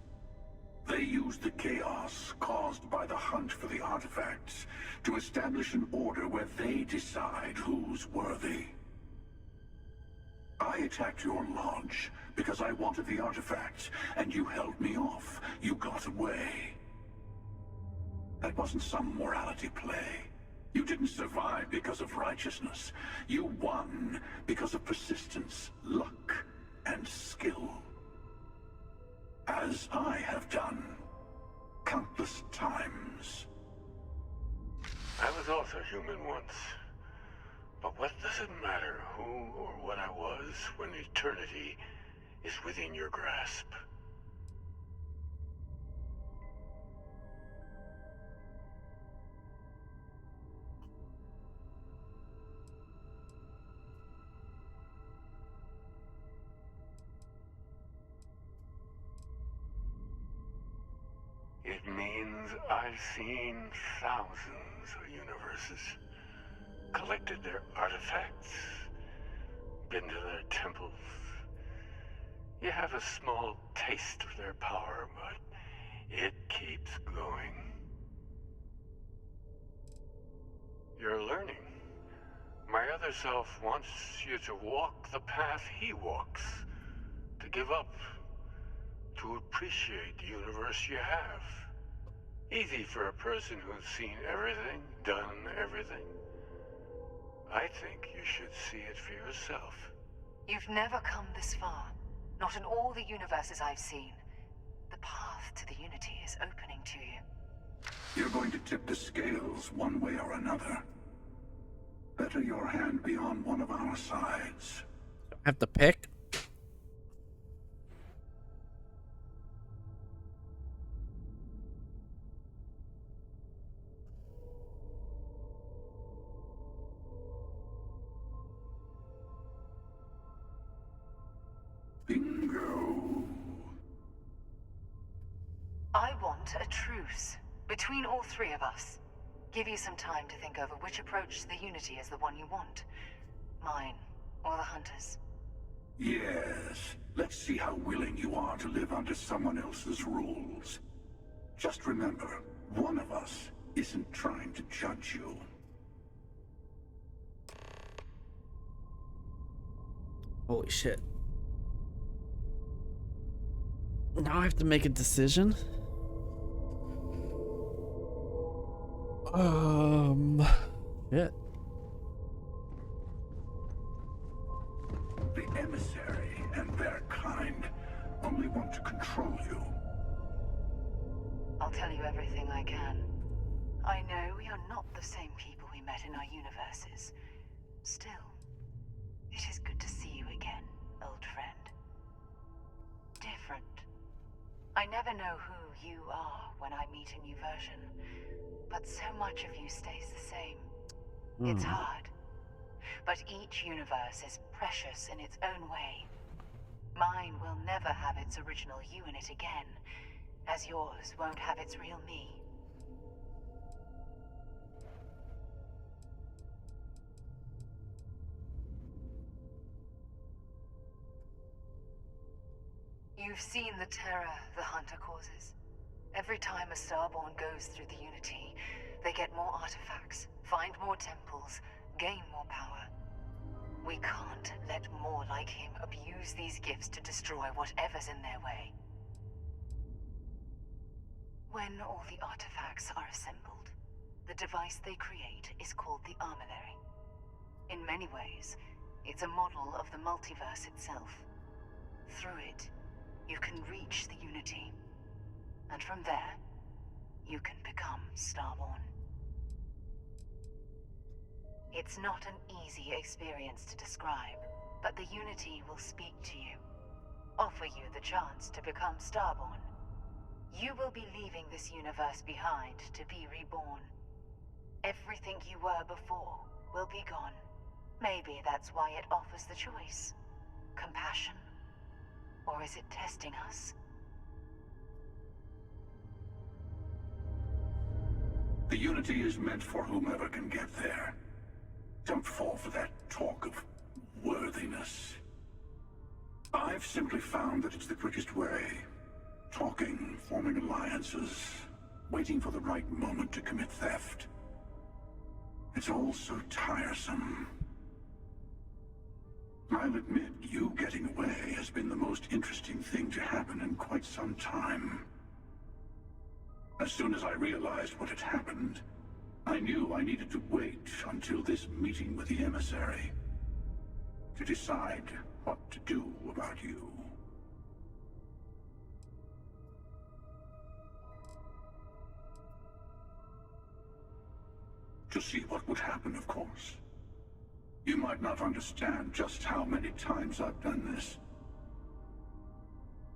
They use the chaos caused by the hunt for the artifacts to establish an order where they decide who's worthy. I attacked your launch because I wanted the artifacts, and you held me off. You got away. That wasn't some morality play. You didn't survive because of righteousness. You won because of persistence, luck, and skill. As I have done countless times.
I was also human once. But what does it matter who or what I was when eternity is within your grasp? It means I've seen thousands of universes, collected their artifacts, been to their temples. You have a small taste of their power, but it keeps going. You're learning. My other self wants you to walk the path he walks, to give up, to appreciate the universe you have. Easy for a person who's seen everything, done everything. I think you should see it for yourself.
You've never come this far. Not in all the universes I've seen. The path to the Unity is opening to you.
You're going to tip the scales one way or another. Better your hand be on one of our sides.
I have to pick.
Bingo.
I want a truce between all three of us. Give you some time to think over which approach to the Unity is the one you want. Mine, or the Hunters.
Yes. Let's see how willing you are to live under someone else's rules. Just remember, one of us isn't trying to judge you.
Holy shit. Now I have to make a decision. Shit.
The emissary and their kind only want to control you.
I'll tell you everything I can. I know we are not the same people we met in our universes. Still, it is good to see you again, old friend. Different. I never know who you are when I meet a new version, but so much of you stays the same. It's hard. But each universe is precious in its own way. Mine will never have its original you in it again, as yours won't have its real me. You've seen the terror the Hunter causes. Every time a Starborn goes through the Unity, they get more artifacts, find more temples, gain more power. We can't let more like him abuse these gifts to destroy whatever's in their way. When all the artifacts are assembled, the device they create is called the Armillary. In many ways, it's a model of the multiverse itself. Through it, you can reach the Unity. And from there, you can become Starborn. It's not an easy experience to describe, but the Unity will speak to you, offer you the chance to become Starborn. You will be leaving this universe behind to be reborn. Everything you were before will be gone. Maybe that's why it offers the choice. Compassion? Or is it testing us?
The Unity is meant for whomever can get there. Don't fall for that talk of worthiness. I've simply found that it's the quickest way. Talking, forming alliances, waiting for the right moment to commit theft. It's all so tiresome. I'll admit, you getting away has been the most interesting thing to happen in quite some time. As soon as I realized what had happened, I knew I needed to wait until this meeting with the emissary to decide what to do about you. To see what would happen, of course. You might not understand just how many times I've done this.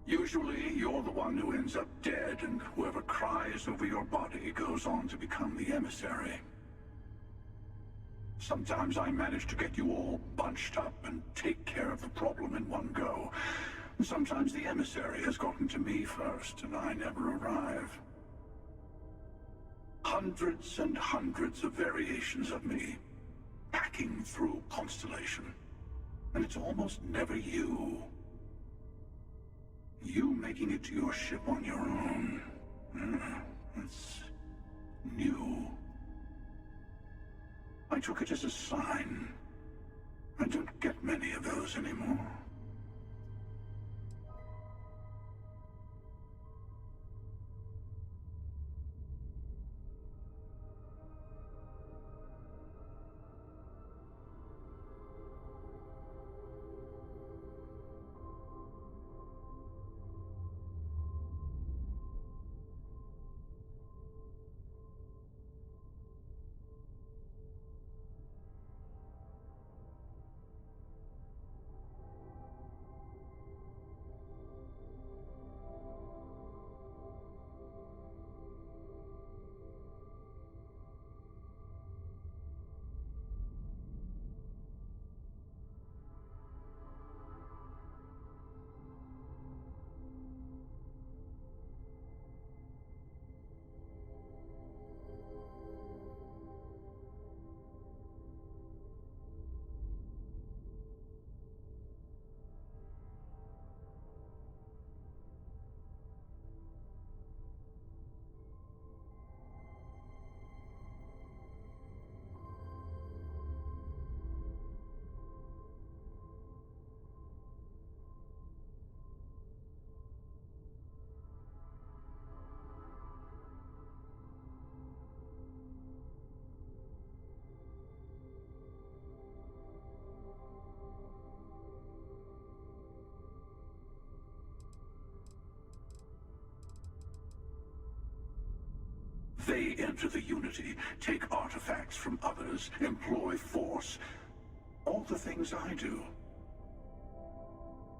Usually, you're the one who ends up dead, and whoever cries over your body goes on to become the emissary. Sometimes I manage to get you all bunched up and take care of the problem in one go. Sometimes the emissary has gotten to me first, and I never arrive. Hundreds and hundreds of variations of me, hacking through Constellation. And it's almost never you. You making it to your ship on your own. It's new. I took it as a sign. I don't get many of those anymore. They enter the Unity, take artifacts from others, employ force. All the things I do.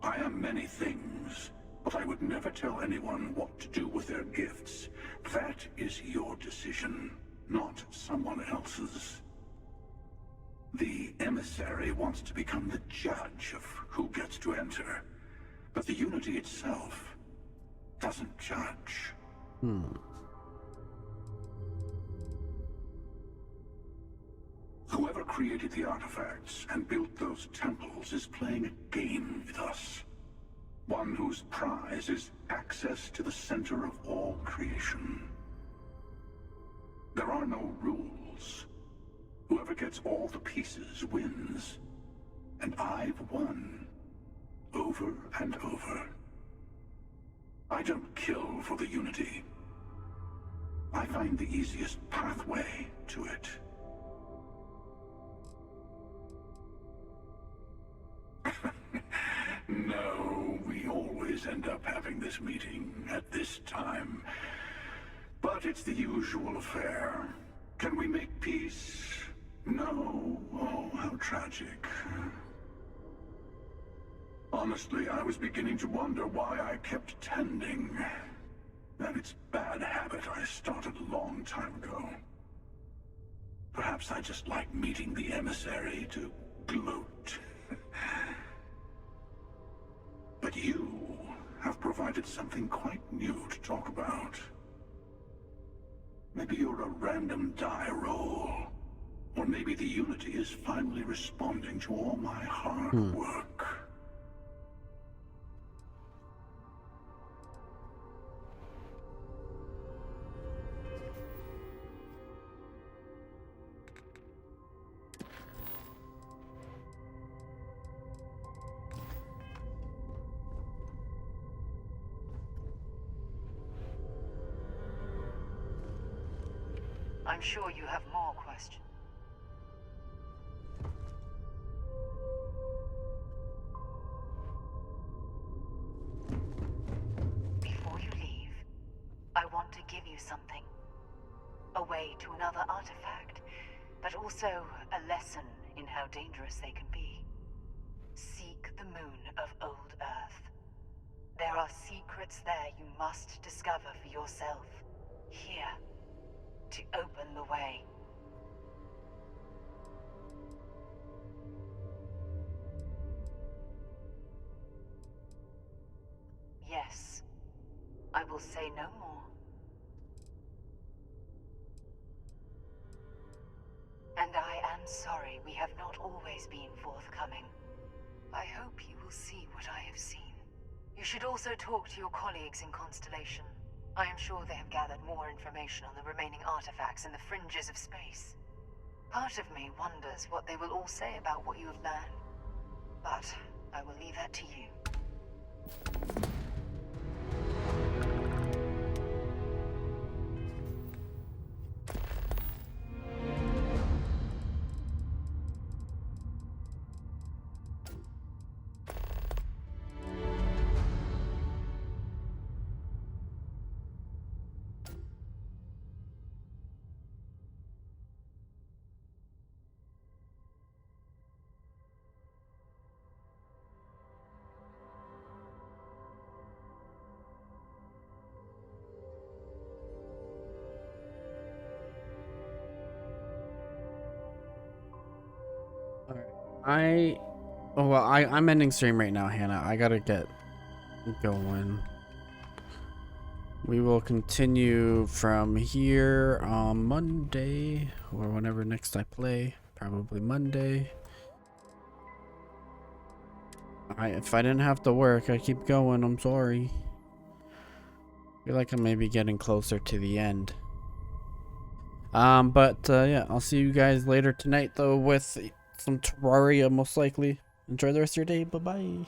I am many things, but I would never tell anyone what to do with their gifts. That is your decision, not someone else's. The emissary wants to become the judge of who gets to enter, but the Unity itself doesn't judge. Whoever created the artifacts and built those temples is playing a game with us. One whose prize is access to the center of all creation. There are no rules. Whoever gets all the pieces wins. And I've won. Over and over. I don't kill for the Unity. I find the easiest pathway to it. No, we always end up having this meeting at this time. But it's the usual affair. Can we make peace? No. Oh, how tragic. Honestly, I was beginning to wonder why I kept tending. And it's bad habit I started a long time ago. Perhaps I just like meeting the emissary to gloat. But you have provided something quite new to talk about. Maybe you're a random die roll. Or maybe the Unity is finally responding to all my hard work.
I'm sure you have more questions. Before you leave, I want to give you something. A way to another artifact, but also a lesson in how dangerous they can be. Seek the moon of old Earth. There are secrets there you must discover for yourself. Here. To open the way. Yes, I will say no more. And I am sorry we have not always been forthcoming. I hope you will see what I have seen. You should also talk to your colleagues in Constellation. I am sure they have gathered more information on the remaining artifacts in the fringes of space. Part of me wonders what they will all say about what you have learned. But I will leave that to you.
I'm ending stream right now, Hannah. I gotta get going. We will continue from here on Monday or whenever next I play. Probably Monday. If I didn't have to work, I keep going. I'm sorry. I feel like I'm maybe getting closer to the end. Yeah, I'll see you guys later tonight though with some Terraria most likely. Enjoy the rest of your day. Bye bye.